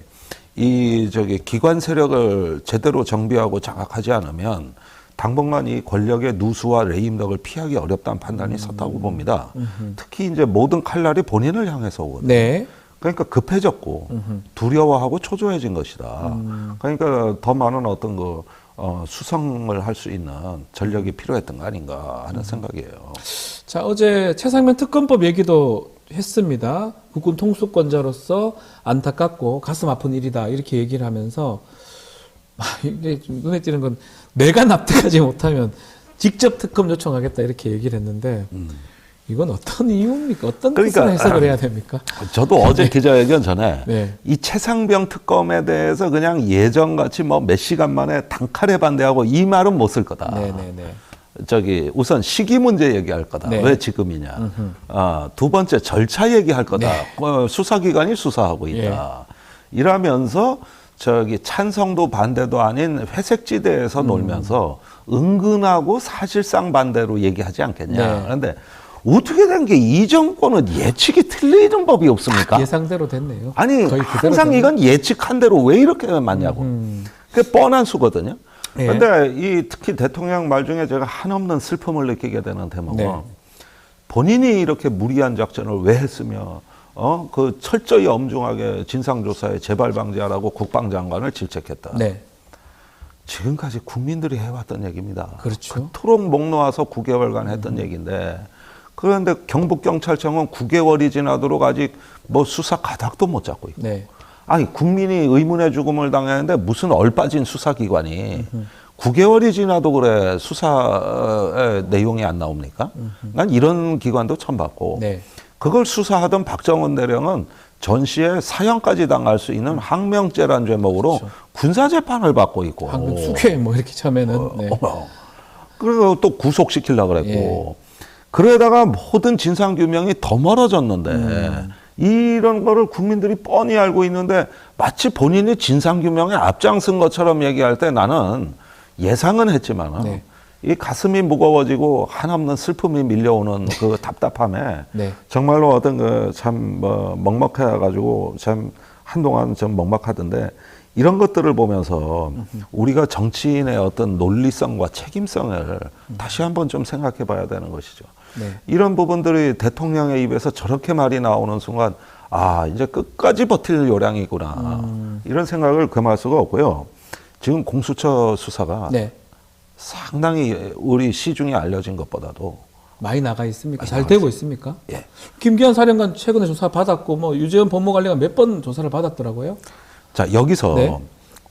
이 저기 기관 세력을 제대로 정비하고 장악하지 않으면 당분간 이 권력의 누수와 레임덕을 피하기 어렵다는 판단이 섰다고 봅니다. 특히 이제 모든 칼날이 본인을 향해서 오거든요. 네. 그러니까 급해졌고 두려워하고 초조해진 것이다. 그러니까 더 많은 어떤 수성을 할 수 있는 전력이 필요했던 거 아닌가 하는 생각이에요. 자, 어제 최상면 특검법 얘기도 했습니다. 국군 통수권자로서 안타깝고 가슴 아픈 일이다. 이렇게 얘기를 하면서 이게 좀 눈에 띄는 건 내가 납득하지 못하면 직접 특검 요청하겠다. 이렇게 얘기를 했는데 이건 어떤 이유입니까? 어떤 뜻으로 해석을 해야 됩니까? 저도 어제 기자회견 전에 네. 이 최상병 특검에 대해서 그냥 예전같이 뭐 몇 시간 만에 단칼에 반대하고 이 말은 못 쓸 거다. 네네네. 저기 우선 시기 문제 얘기할 거다. 네. 왜 지금이냐. 두 번째 절차 얘기할 거다. 수사기관이 수사하고 있다. 이러면서 저기 찬성도 반대도 아닌 회색지대에서 놀면서 은근하고 사실상 반대로 얘기하지 않겠냐. 네. 그런데 어떻게 된 게 이 정권은 예측이 틀리는 법이 없습니까? 예상대로 됐네요. 아니 거의 그대로 항상 됐네요. 이건 예측한 대로 왜 이렇게 맞냐고. 그게 뻔한 수거든요. 예. 그런데 이 특히 대통령 말 중에 제가 한없는 슬픔을 느끼게 되는 대목은 네. 본인이 이렇게 무리한 작전을 왜 했으며 그 철저히 엄중하게 진상조사에 재발 방지하라고 국방장관을 질책했다. 네. 지금까지 국민들이 해왔던 얘기입니다. 그렇죠. 그토록 목 놓아서 9개월간 했던 얘기인데 그런데 경북경찰청은 9개월이 지나도록 아직 뭐 수사 가닥도 못 잡고 있고. 네. 아니 국민이 의문의 죽음을 당했는데 무슨 얼빠진 수사기관이 9개월이 지나도 그래 수사의 내용이 안 나옵니까? 난 이런 기관도 처음 봤고 네. 그걸 수사하던 박정원 대령은 전시에 사형까지 당할 수 있는 항명죄란 제목으로 군사재판을 받고 있고 방금 수괴 뭐 이렇게 처음에는 네. 그리고 또 구속시키려고 그랬고 그러다가 모든 진상규명이 더 멀어졌는데 이런 거를 국민들이 뻔히 알고 있는데 마치 본인이 진상규명에 앞장선 것처럼 얘기할 때 나는 예상은 했지만 네. 이 가슴이 무거워지고 한없는 슬픔이 밀려오는 그 답답함에 네. 정말로 어떤 그 참 뭐 먹먹해가지고 참 한동안 좀 먹먹하던데 이런 것들을 보면서 우리가 정치인의 어떤 논리성과 책임성을 다시 한번 좀 생각해 봐야 되는 것이죠. 네. 이런 부분들이 대통령의 입에서 저렇게 말이 나오는 순간 아 이제 끝까지 버틸 요량이구나 이런 생각을 금할 수가 없고요. 지금 공수처 수사가 네. 상당히 우리 시중에 알려진 것보다도 많이 나가 있습니까? 많이 잘 나가 되고 있습니까? 예. 김기현 사령관 최근에 조사 받았고 뭐 유재현 법무관리가 몇 번 조사를 받았더라고요. 자 여기서 네.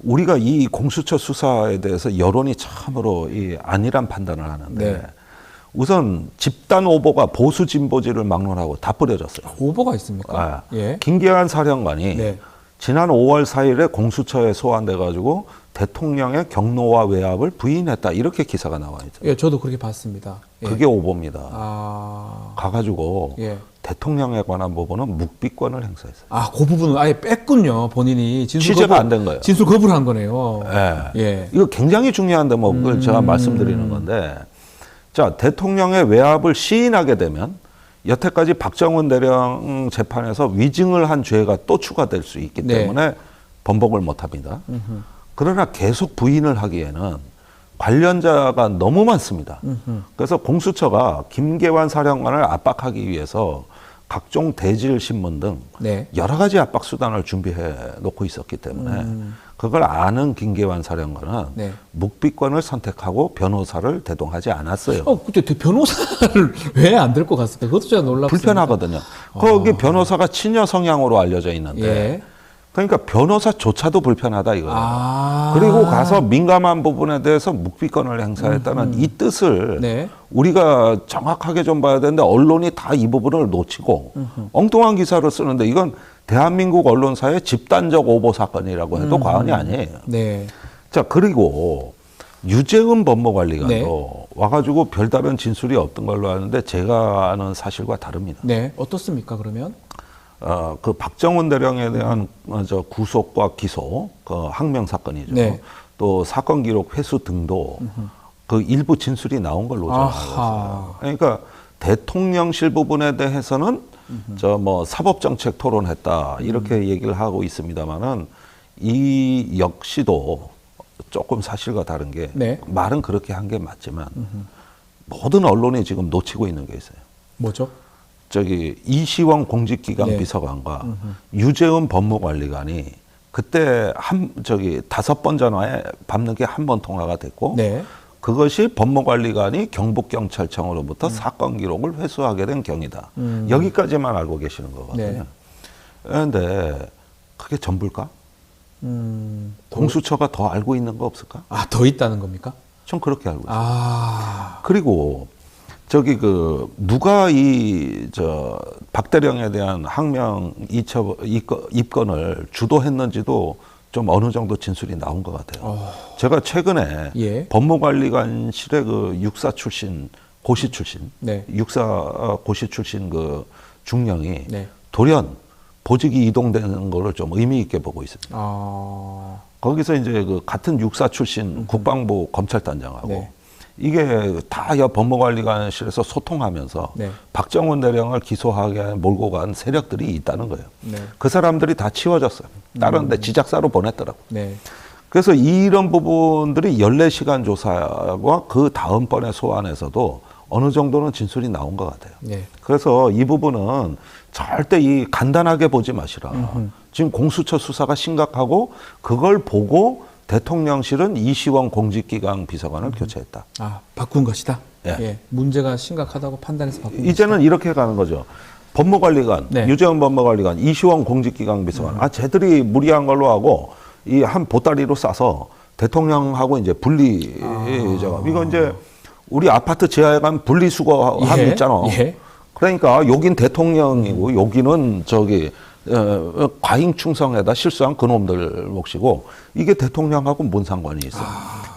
우리가 이 공수처 수사에 대해서 여론이 참으로 이 아니란 판단을 하는데 네. 우선 집단 오보가 보수 진보지를 막론하고 다 뿌려졌어요. 오보가 있습니까? 아, 예. 김기현 사령관이 네. 지난 5월 4일에 공수처에 소환돼 가지고 대통령의 경로와 외압을 부인했다 이렇게 기사가 나와 있죠. 예, 저도 그렇게 봤습니다. 예. 그게 오보입니다. 아, 가가지고 예. 대통령에 관한 부분은 묵비권을 행사했어요. 아, 그 부분은 아예 뺐군요. 본인이 진술 취재가 거부, 안 된 거예요. 진술 거부를 한 거네요. 예. 예. 이거 굉장히 중요한 대목을 제가 말씀드리는 건데, 자 대통령의 외압을 시인하게 되면 여태까지 박정원 대령 재판에서 위증을 한 죄가 또 추가될 수 있기 네. 때문에 번복을 못합니다. 그러나 계속 부인을 하기에는 관련자가 너무 많습니다. 그래서 공수처가 김계환 사령관을 압박하기 위해서 각종 대질 신문 등 네. 여러 가지 압박 수단을 준비해 놓고 있었기 때문에 그걸 아는 김계환 사령관은 네. 묵비권을 선택하고 변호사를 대동하지 않았어요. 그때 변호사를 왜 안 들고 갔을까? 그것도 제가 놀랍습니다. 불편하거든요. 거기 변호사가 친여 성향으로 알려져 있는데 예. 그러니까 변호사조차도 불편하다 이거예요. 아. 그리고 가서 민감한 부분에 대해서 묵비권을 행사했다는 이 뜻을 네. 우리가 정확하게 좀 봐야 되는데 언론이 다 이 부분을 놓치고 엉뚱한 기사를 쓰는데 이건 대한민국 언론사의 집단적 오보 사건이라고 해도 과언이 아니에요. 네. 자 그리고 유재은 법무관리관도 네. 와가지고 별다른 진술이 없던 걸로 아는데 제가 아는 사실과 다릅니다. 네. 어떻습니까, 그러면? 그 박정원 대령에 대한 저 구속과 기소, 그 항명 사건이죠. 네. 또 사건 기록 회수 등도 그 일부 진술이 나온 걸로 저는 알고 있어요. 그러니까 대통령실 부분에 대해서는 저 뭐 사법정책 토론했다 이렇게 얘기를 하고 있습니다만은 이 역시도 조금 사실과 다른 게 네. 말은 그렇게 한 게 맞지만 모든 언론이 지금 놓치고 있는 게 있어요. 뭐죠? 저기 이시원 공직기강 네. 비서관과 유재은 법무관리관이 그때 저기 5번 전화에 밤늦게 한 번 통화가 됐고 네. 그것이 법무관리관이 경북경찰청으로부터 사건 기록을 회수하게 된 경위다. 여기까지만 알고 계시는 거거든요. 네. 그런데 그게 전부일까? 공수처가 더 알고 있는 거 없을까? 아, 더 있다는 겁니까? 전 그렇게 알고 있어요. 아. 그리고 저기 그 누가 이 저 박대령에 대한 항명 입건을 주도했는지도 좀 어느 정도 진술이 나온 것 같아요. 제가 최근에 예. 법무관리관실의 그 육사 출신 고시 출신 네. 육사 고시 출신 그 중령이 네. 돌연 보직이 이동되는 거를 좀 의미 있게 보고 있습니다. 아. 거기서 이제 그 같은 육사 출신 국방부 검찰단장하고 네. 이게 다 법무관리관실에서 소통하면서 네. 박정원 대령을 기소하게 몰고 간 세력들이 있다는 거예요. 네. 그 사람들이 다 치워졌어요. 다른 데 지작사로 보냈더라고요. 네. 그래서 이런 부분들이 14시간 조사와 그 다음번에 소환에서도 어느 정도는 진술이 나온 것 같아요. 네. 그래서 이 부분은 절대 이 간단하게 보지 마시라. 지금 공수처 수사가 심각하고 그걸 보고 대통령실은 이시원 공직기강 비서관을 교체했다. 아, 바꾼 것이다. 예. 예. 문제가 심각하다고 판단해서 바꾼 이제는 이렇게 가는 거죠. 법무관리관, 네. 유재원 법무관리관, 이시원 공직기강 비서관. 아, 쟤들이 무리한 걸로 하고 이 한 보따리로 싸서 대통령하고 이제 분리 작업. 이거 이제 우리 아파트 지하에 가면 분리수거함 예. 있잖아. 예. 그러니까 여긴 대통령이고 여기는 저기 과잉 충성에다 실수한 그놈들 몫이고 이게 대통령하고 뭔 상관이 있어.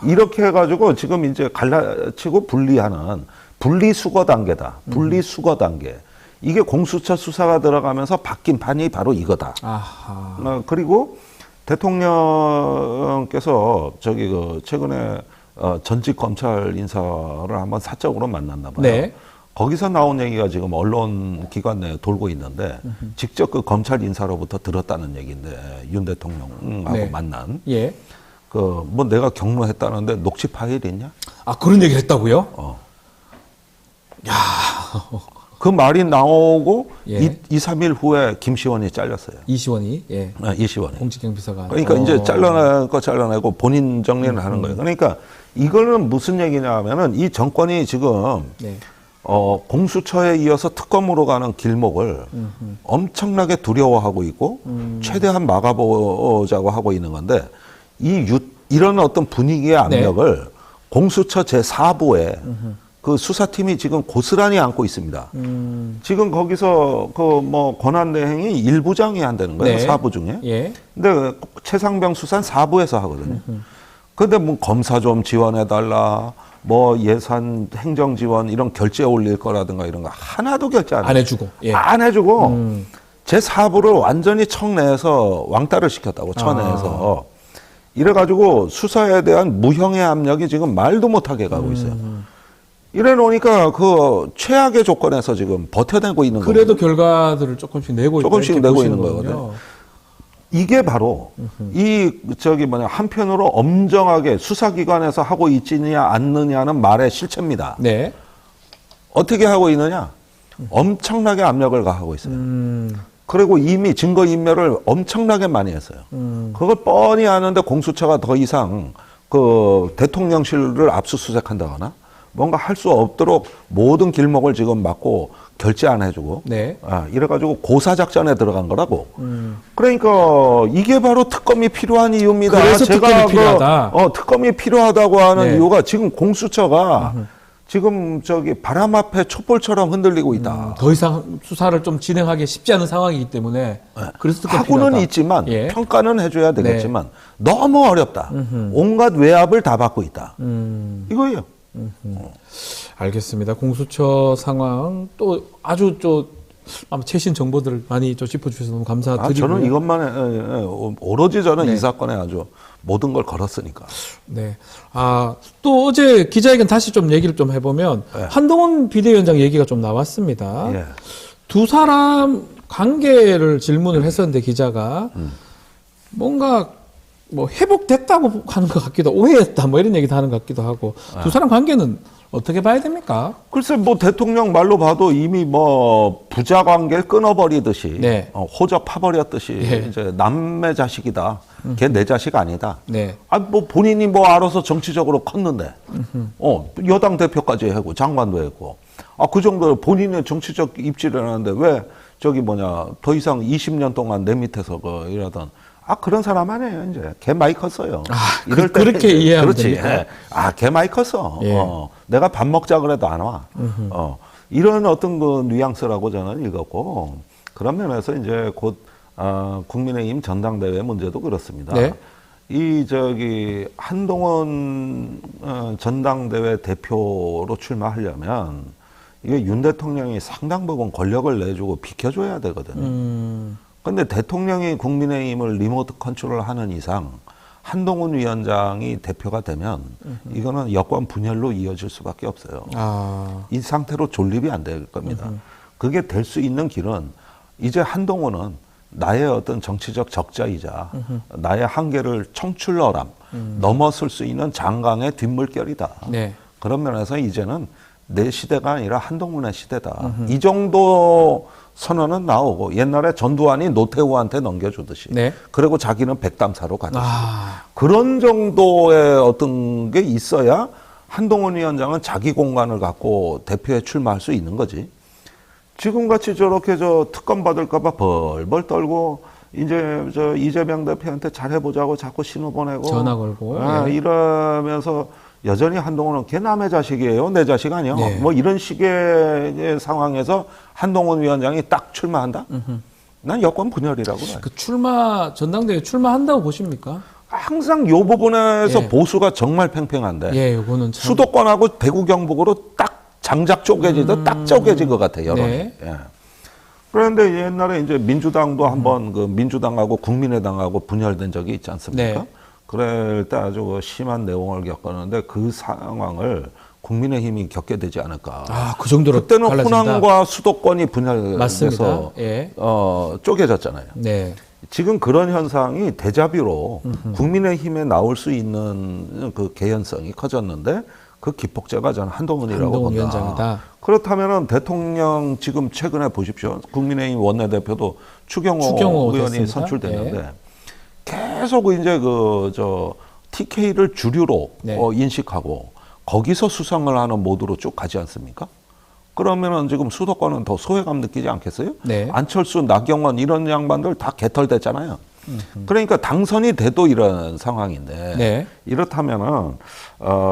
이렇게 해가지고 지금 이제 갈라치고 분리하는 분리수거 단계다. 분리수거 단계. 이게 공수처 수사가 들어가면서 바뀐 판이 바로 이거다. 아하. 그리고 대통령께서 저기 그 최근에 전직 검찰 인사를 한번 사적으로 만났나 봐요. 네. 거기서 나온 얘기가 지금 언론 기관 내에 돌고 있는데 직접 그 검찰 인사로부터 들었다는 얘기인데 윤 대통령하고 네. 만난 예. 그 뭐 내가 경로했다는데 녹취 파일 있냐? 아, 그런 얘기를 했다고요? 그 말이 나오고 예. 2, 3일 후에 김시원이 잘렸어요. 이시원이. 예. 이시원이. 공직경 비서관. 그러니까 이제 잘라낼 거 잘라내고 본인 정리를 하는 거예요. 그러니까 이거는 무슨 얘기냐 하면은 이 정권이 지금 네. 공수처에 이어서 특검으로 가는 길목을 엄청나게 두려워하고 있고 최대한 막아보자고 하고 있는 건데 이런 어떤 분위기의 압력을 공수처 제4부에 그 수사팀이 지금 고스란히 안고 있습니다. 지금 거기서 그 뭐 권한대행이 1부장이 한다는 거예요. 네. 4부 중에. 예. 근데 최상병 수사는 4부에서 하거든요. 근데 뭐 검사 좀 지원해달라, 뭐 예산 행정 지원 이런 결제 올릴 거라든가 이런 거 하나도 결제 안 해요. 안 해주고. 예. 안 해주고 제4부를 완전히 청내에서 왕따를 시켰다고 청내에서. 이래가지고 수사에 대한 무형의 압력이 지금 말도 못하게 가고 있어요. 이래 놓으니까 그 최악의 조건에서 지금 버텨내고 있는 거예요. 그래도 결과들을 조금씩 내고 있다. 조금씩 이렇게 내고 보시는 있는 거군요. 거거든요. 이게 바로 한편으로 엄정하게 수사기관에서 하고 있느냐 않느냐는 말의 실체입니다. 네. 어떻게 하고 있느냐? 엄청나게 압력을 가하고 있어요. 그리고 이미 증거인멸을 엄청나게 많이 했어요. 그걸 뻔히 아는데 공수처가 더 이상 그 대통령실을 압수수색한다거나 뭔가 할 수 없도록 모든 길목을 지금 막고 결제 안 해주고 네. 이래가지고 고사작전에 들어간 거라고. 그러니까 이게 바로 특검이 필요한 이유입니다. 그래서 특검이 필요하다. 특검이 필요하다고 하는 네. 이유가 지금 공수처가 지금 저기 바람 앞에 촛불처럼 흔들리고 있다. 더 이상 수사를 좀 진행하기 쉽지 않은 상황이기 때문에 그래서 특검 하고는 필요하다. 있지만 예. 평가는 해줘야 되겠지만 너무 어렵다. 온갖 외압을 다 받고 있다. 이거예요. 알겠습니다. 공수처 상황 또 아주 아마 최신 정보들을 많이 짚어주셔서 너무 감사드리고요. 저는 이것만 오로지 저는 네. 이 사건에 아주 모든 걸 걸었으니까. 네. 또 어제 기자회견 다시 좀 얘기를 좀 해보면 네. 한동훈 비대위원장 얘기가 좀 나왔습니다. 예. 두 사람 관계를 질문을 했었는데 기자가 뭔가 뭐 회복됐다고 하는 것 같기도 하고 오해했다 뭐 이런 얘기도 하는 것 같기도 하고 두 사람 관계는 어떻게 봐야 됩니까? 글쎄 뭐 대통령 말로 봐도 이미 뭐 부자 관계를 끊어버리듯이 네. 호적 파버렸듯이 예. 이제 남의 자식이다. 걔 내 자식 아니다. 네. 뭐 본인이 뭐 알아서 정치적으로 컸는데 여당 대표까지 하고 장관도 했고 그 정도로 본인의 정치적 입지를 하는데 왜 더 이상 20년 동안 내 밑에서 이러던 그런 사람 아니에요, 이제. 걔 많이 컸어요. 이럴 때 그렇게 이해하면 그렇지. 됩니까? 걔 많이 컸어. 예. 내가 밥 먹자 그래도 안 와. 이런 어떤 그 뉘앙스라고 저는 읽었고, 그런 면에서 이제 곧, 국민의힘 전당대회 문제도 그렇습니다. 네. 한동훈 전당대회 대표로 출마하려면, 이게 윤 대통령이 상당 부분 권력을 내주고 비켜줘야 되거든요. 근데 대통령이 국민의힘을 리모트 컨트롤 하는 이상 한동훈 위원장이 대표가 되면 이거는 여권 분열로 이어질 수밖에 없어요. 이 상태로 존립이 안 될 겁니다. 그게 될 수 있는 길은 이제 한동훈은 나의 어떤 정치적 적자이자 나의 한계를 청출어람 넘어설 수 있는 장강의 뒷물결이다. 네. 그런 면에서 이제는 내 시대가 아니라 한동훈의 시대다. 이 정도 선언은 나오고 옛날에 전두환이 노태우한테 넘겨주듯이 네. 그리고 자기는 백담사로 가듯이 아, 그런 정도의 어떤 게 있어야 한동훈 위원장은 자기 공간을 갖고 대표에 출마할 수 있는 거지. 지금같이 저렇게 저 특검 받을까봐 벌벌 떨고 이제 저 이재명 대표한테 잘해보자고 자꾸 신호 보내고 전화 걸고. 예. 이러면서 여전히 한동훈은 걔 남의 자식이에요, 내 자식 아니야. 네. 뭐 이런 식의 상황에서 한동훈 위원장이 딱 출마한다? 난 여권 분열이라고 봐요. 그 전당대회 출마한다고 보십니까? 항상 이 부분에서 예. 보수가 정말 팽팽한데 예, 요거는 참. 수도권하고 대구 경북으로 딱 장작 쪼개지듯 딱 쪼개진 것 같아요, 여론이. 네. 예. 그런데 옛날에 이제 민주당도 한번 그 민주당하고 국민의당하고 분열된 적이 있지 않습니까? 네. 그럴 때 아주 그 심한 내용을 겪었는데 그 상황을 국민의힘이 겪게 되지 않을까. 아, 그 정도로 그때는 갈라진다? 호남과 수도권이 분열돼서 맞습니다. 예. 쪼개졌잖아요. 네. 지금 그런 현상이 데자뷰로 국민의힘에 나올 수 있는 그 개연성이 커졌는데 그 기폭제가 저는 한동훈이라고 한동훈 본다. 위원장이다. 그렇다면은 대통령 지금 최근에 보십시오. 국민의힘 원내대표도 추경호 의원이 됐습니다. 선출됐는데 예. 계속 이제 그 저 TK를 주류로 네. 인식하고 거기서 수상을 하는 모드로 쭉 가지 않습니까? 그러면은 지금 수도권은 더 소외감 느끼지 않겠어요? 네. 안철수, 나경원 이런 양반들 다 개털됐잖아요. 그러니까 당선이 돼도 이런 상황인데 네. 이렇다면은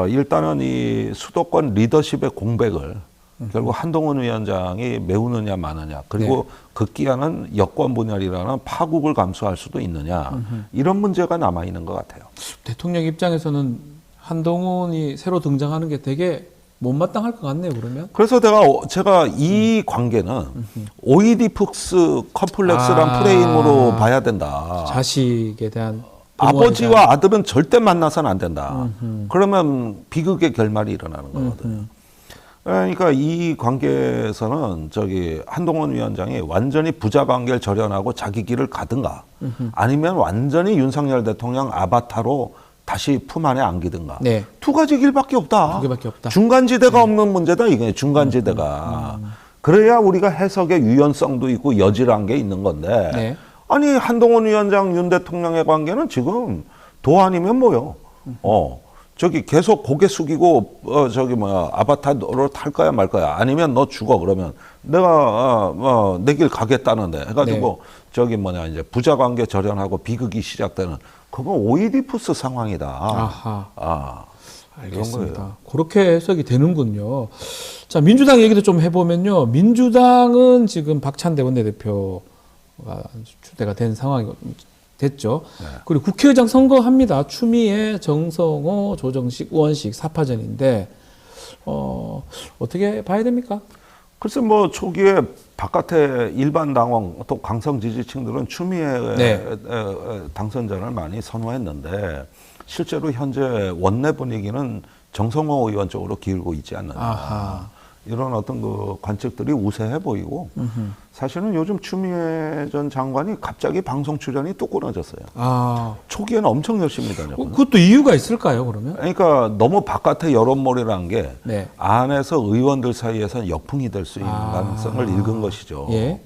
일단은 이 수도권 리더십의 공백을 결국 한동훈 위원장이 메우느냐 마느냐 그리고 네. 극기하는 여권 분열이라는 파국을 감수할 수도 있느냐 이런 문제가 남아 있는 것 같아요. 대통령 입장에서는 한동훈이 새로 등장하는 게 되게 못마땅할 것 같네요, 그러면. 그래서 제가 이 관계는 오이디푸스 컴플렉스란 프레임으로 봐야 된다. 자식에 대한 아버지와 아들은 절대 만나서는 안 된다. 그러면 비극의 결말이 일어나는 거거든요. 그러니까 이 관계에서는 저기 한동훈 위원장이 완전히 부자 관계를 절연하고 자기 길을 가든가 아니면 완전히 윤석열 대통령 아바타로 다시 품 안에 안기든가. 네. 두 가지 길밖에 없다. 두 개밖에 없다. 중간지대가 없는 문제다. 이게 중간지대가. 그래야 우리가 해석의 유연성도 있고 여지란 게 있는 건데. 네. 아니 한동훈 위원장 윤 대통령의 관계는 지금 도 아니면 뭐요? 저기 계속 고개 숙이고 저기 뭐야 아바타로 탈 거야 말 거야 아니면 너 죽어 그러면 내가 내 길 가겠다는데 해가지고 네. 저기 뭐냐 이제 부자 관계 절연하고 비극이 시작되는 그건 오이디푸스 상황이다. 아하. 이런 알겠습니다. 거예요. 그렇게 해석이 되는군요. 자, 민주당 얘기도 좀 해보면요. 민주당은 지금 박찬대 원내대표가 주대가 된 상황이 됐죠. 네. 그리고 국회의장 선거합니다. 추미애, 정성호, 조정식, 우원식 4파전인데 어떻게 봐야 됩니까? 글쎄 뭐 초기에 바깥에 일반 당원 또 강성 지지층들은 추미애 네. 당선자를 많이 선호했는데 실제로 현재 원내 분위기는 정성호 의원 쪽으로 기울고 있지 않느냐. 아하. 이런 어떤 그 관측들이 우세해 보이고 사실은 요즘 추미애 전 장관이 갑자기 방송 출연이 또 끊어졌어요. 아, 초기에는 엄청 열심히 다녔거든요. 그것도 이유가 있을까요, 그러면? 그러니까 너무 바깥에 여론몰이라는 게 네. 안에서 의원들 사이에서 역풍이 될 수 있는 가능성을 읽은 것이죠. 예.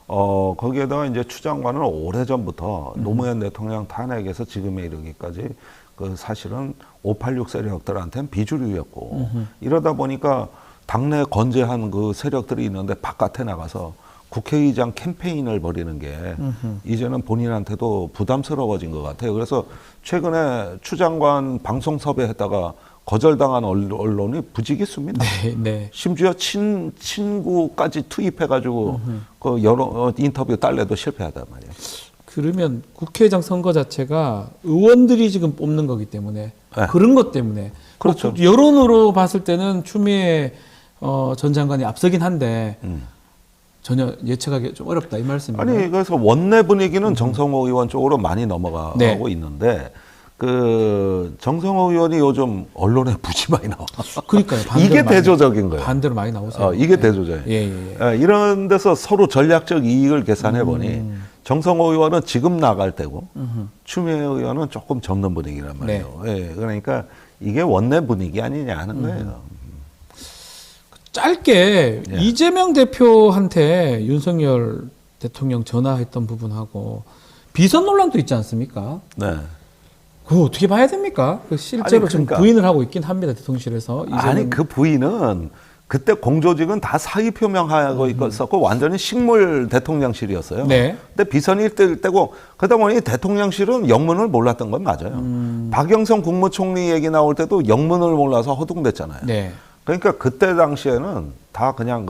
거기에다가 이제 추 장관은 오래전부터 노무현 대통령 탄핵에서 지금에 이르기까지 그 사실은 586 세력들한테는 비주류였고 이러다 보니까 당내 건재한 그 세력들이 있는데 바깥에 나가서 국회의장 캠페인을 벌이는 게 이제는 본인한테도 부담스러워진 것 같아요. 그래서 최근에 추 장관 방송 섭외했다가 거절당한 언론이 부지기수입니다. 네, 네. 심지어 친구까지 투입해가지고 그 여러 인터뷰 딸래도 실패하단 말이에요. 그러면 국회의장 선거 자체가 의원들이 지금 뽑는 거기 때문에 네. 그런 것 때문에 그렇죠. 뭐 여론으로 봤을 때는 추미애 전 장관이 앞서긴 한데 전혀 예측하기 좀 어렵다 이 말씀이에요. 아니 그래서 원내 분위기는 정성호 의원 쪽으로 많이 넘어가고 네. 있는데 그 정성호 의원이 요즘 언론에 무지 많이 나와. 그러니까요. 반대로 이게 많이, 대조적인 거예요. 반대로 많이 나오세요. 이게 네. 대조적이에요. 예. 이런 데서 서로 전략적 이익을 계산해 보니 정성호 의원은 지금 나갈 때고 추미애 의원은 조금 접는 분위기란 말이에요. 예, 그러니까 이게 원내 분위기 아니냐 하는 거예요. 짧게 예. 이재명 대표한테 윤석열 대통령 전화했던 부분하고 비선 논란도 있지 않습니까? 네. 그거 어떻게 봐야 됩니까? 그 실제로 아니, 지금 그러니까. 부인을 하고 있긴 합니다. 대통령실에서. 아니 그 부인은 그때 공조직은 다 사의 표명하고 있었고 완전히 식물 대통령실이었어요. 네. 근데 비선이 때고 그러다 보니 대통령실은 영문을 몰랐던 건 맞아요. 박영선 국무총리 얘기 나올 때도 영문을 몰라서 허둥댔잖아요. 네. 그러니까 그때 당시에는 다 그냥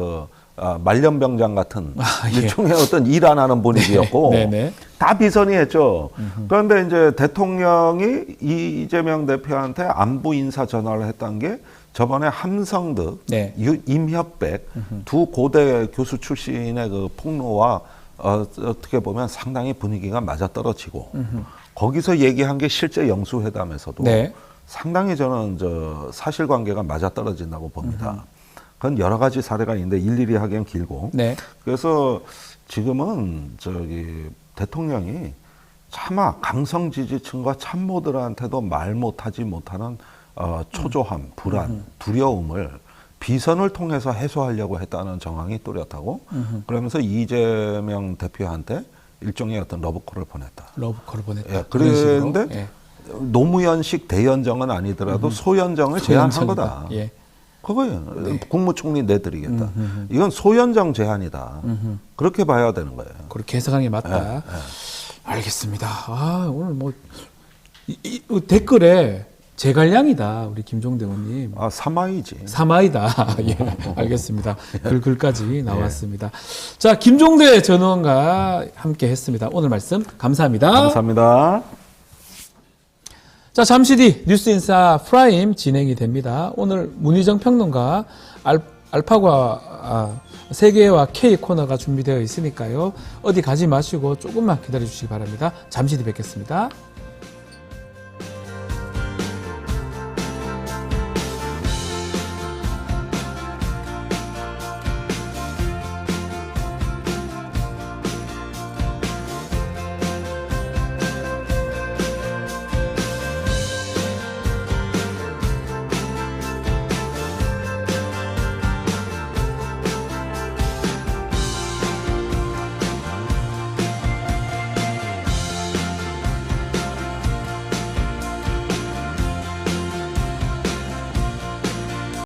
말년병장 같은 예. 일종의 어떤 일 안 하는 분위기였고 네, 네. 다 비선이 했죠. 그런데 이제 대통령이 이재명 대표한테 안부 인사 전화를 했던 게 저번에 함성득, 네. 임협백 두 고대 교수 출신의 그 폭로와 어떻게 보면 상당히 분위기가 맞아떨어지고 거기서 얘기한 게 실제 영수회담에서도 네. 상당히 저는 사실관계가 맞아떨어진다고 봅니다. 그건 여러 가지 사례가 있는데 일일이 하기엔 길고. 네. 그래서 지금은 대통령이 차마 강성 지지층과 참모들한테도 말 못하지 못하는 초조함, 불안, 두려움을 비선을 통해서 해소하려고 했다는 정황이 뚜렷하고 그러면서 이재명 대표한테 일종의 어떤 러브콜을 보냈다. 러브콜을 보냈다. 예, 그런 식으로. 그런데 예. 노무현식 대연정은 아니더라도 소연정을 제안한 소연정이다. 거다. 예. 그거예요. 국무총리 내드리겠다. 이건 소연정 제안이다. 그렇게 봐야 되는 거예요. 그렇게 해석하는 게 맞다. 예. 알겠습니다. 아, 오늘 뭐 이 댓글에 제갈량이다. 우리 김종대 의원님. 아, 사마이지. 사마이다. 예, 알겠습니다. 글까지 나왔습니다. 자, 김종대 전 의원과 함께 했습니다. 오늘 말씀 감사합니다. 감사합니다. 자, 잠시 뒤 뉴스인사 프라임 진행이 됩니다. 오늘 문희정 평론가 알파과 세계와 K 코너가 준비되어 있으니까요. 어디 가지 마시고 조금만 기다려 주시기 바랍니다. 잠시 뒤 뵙겠습니다.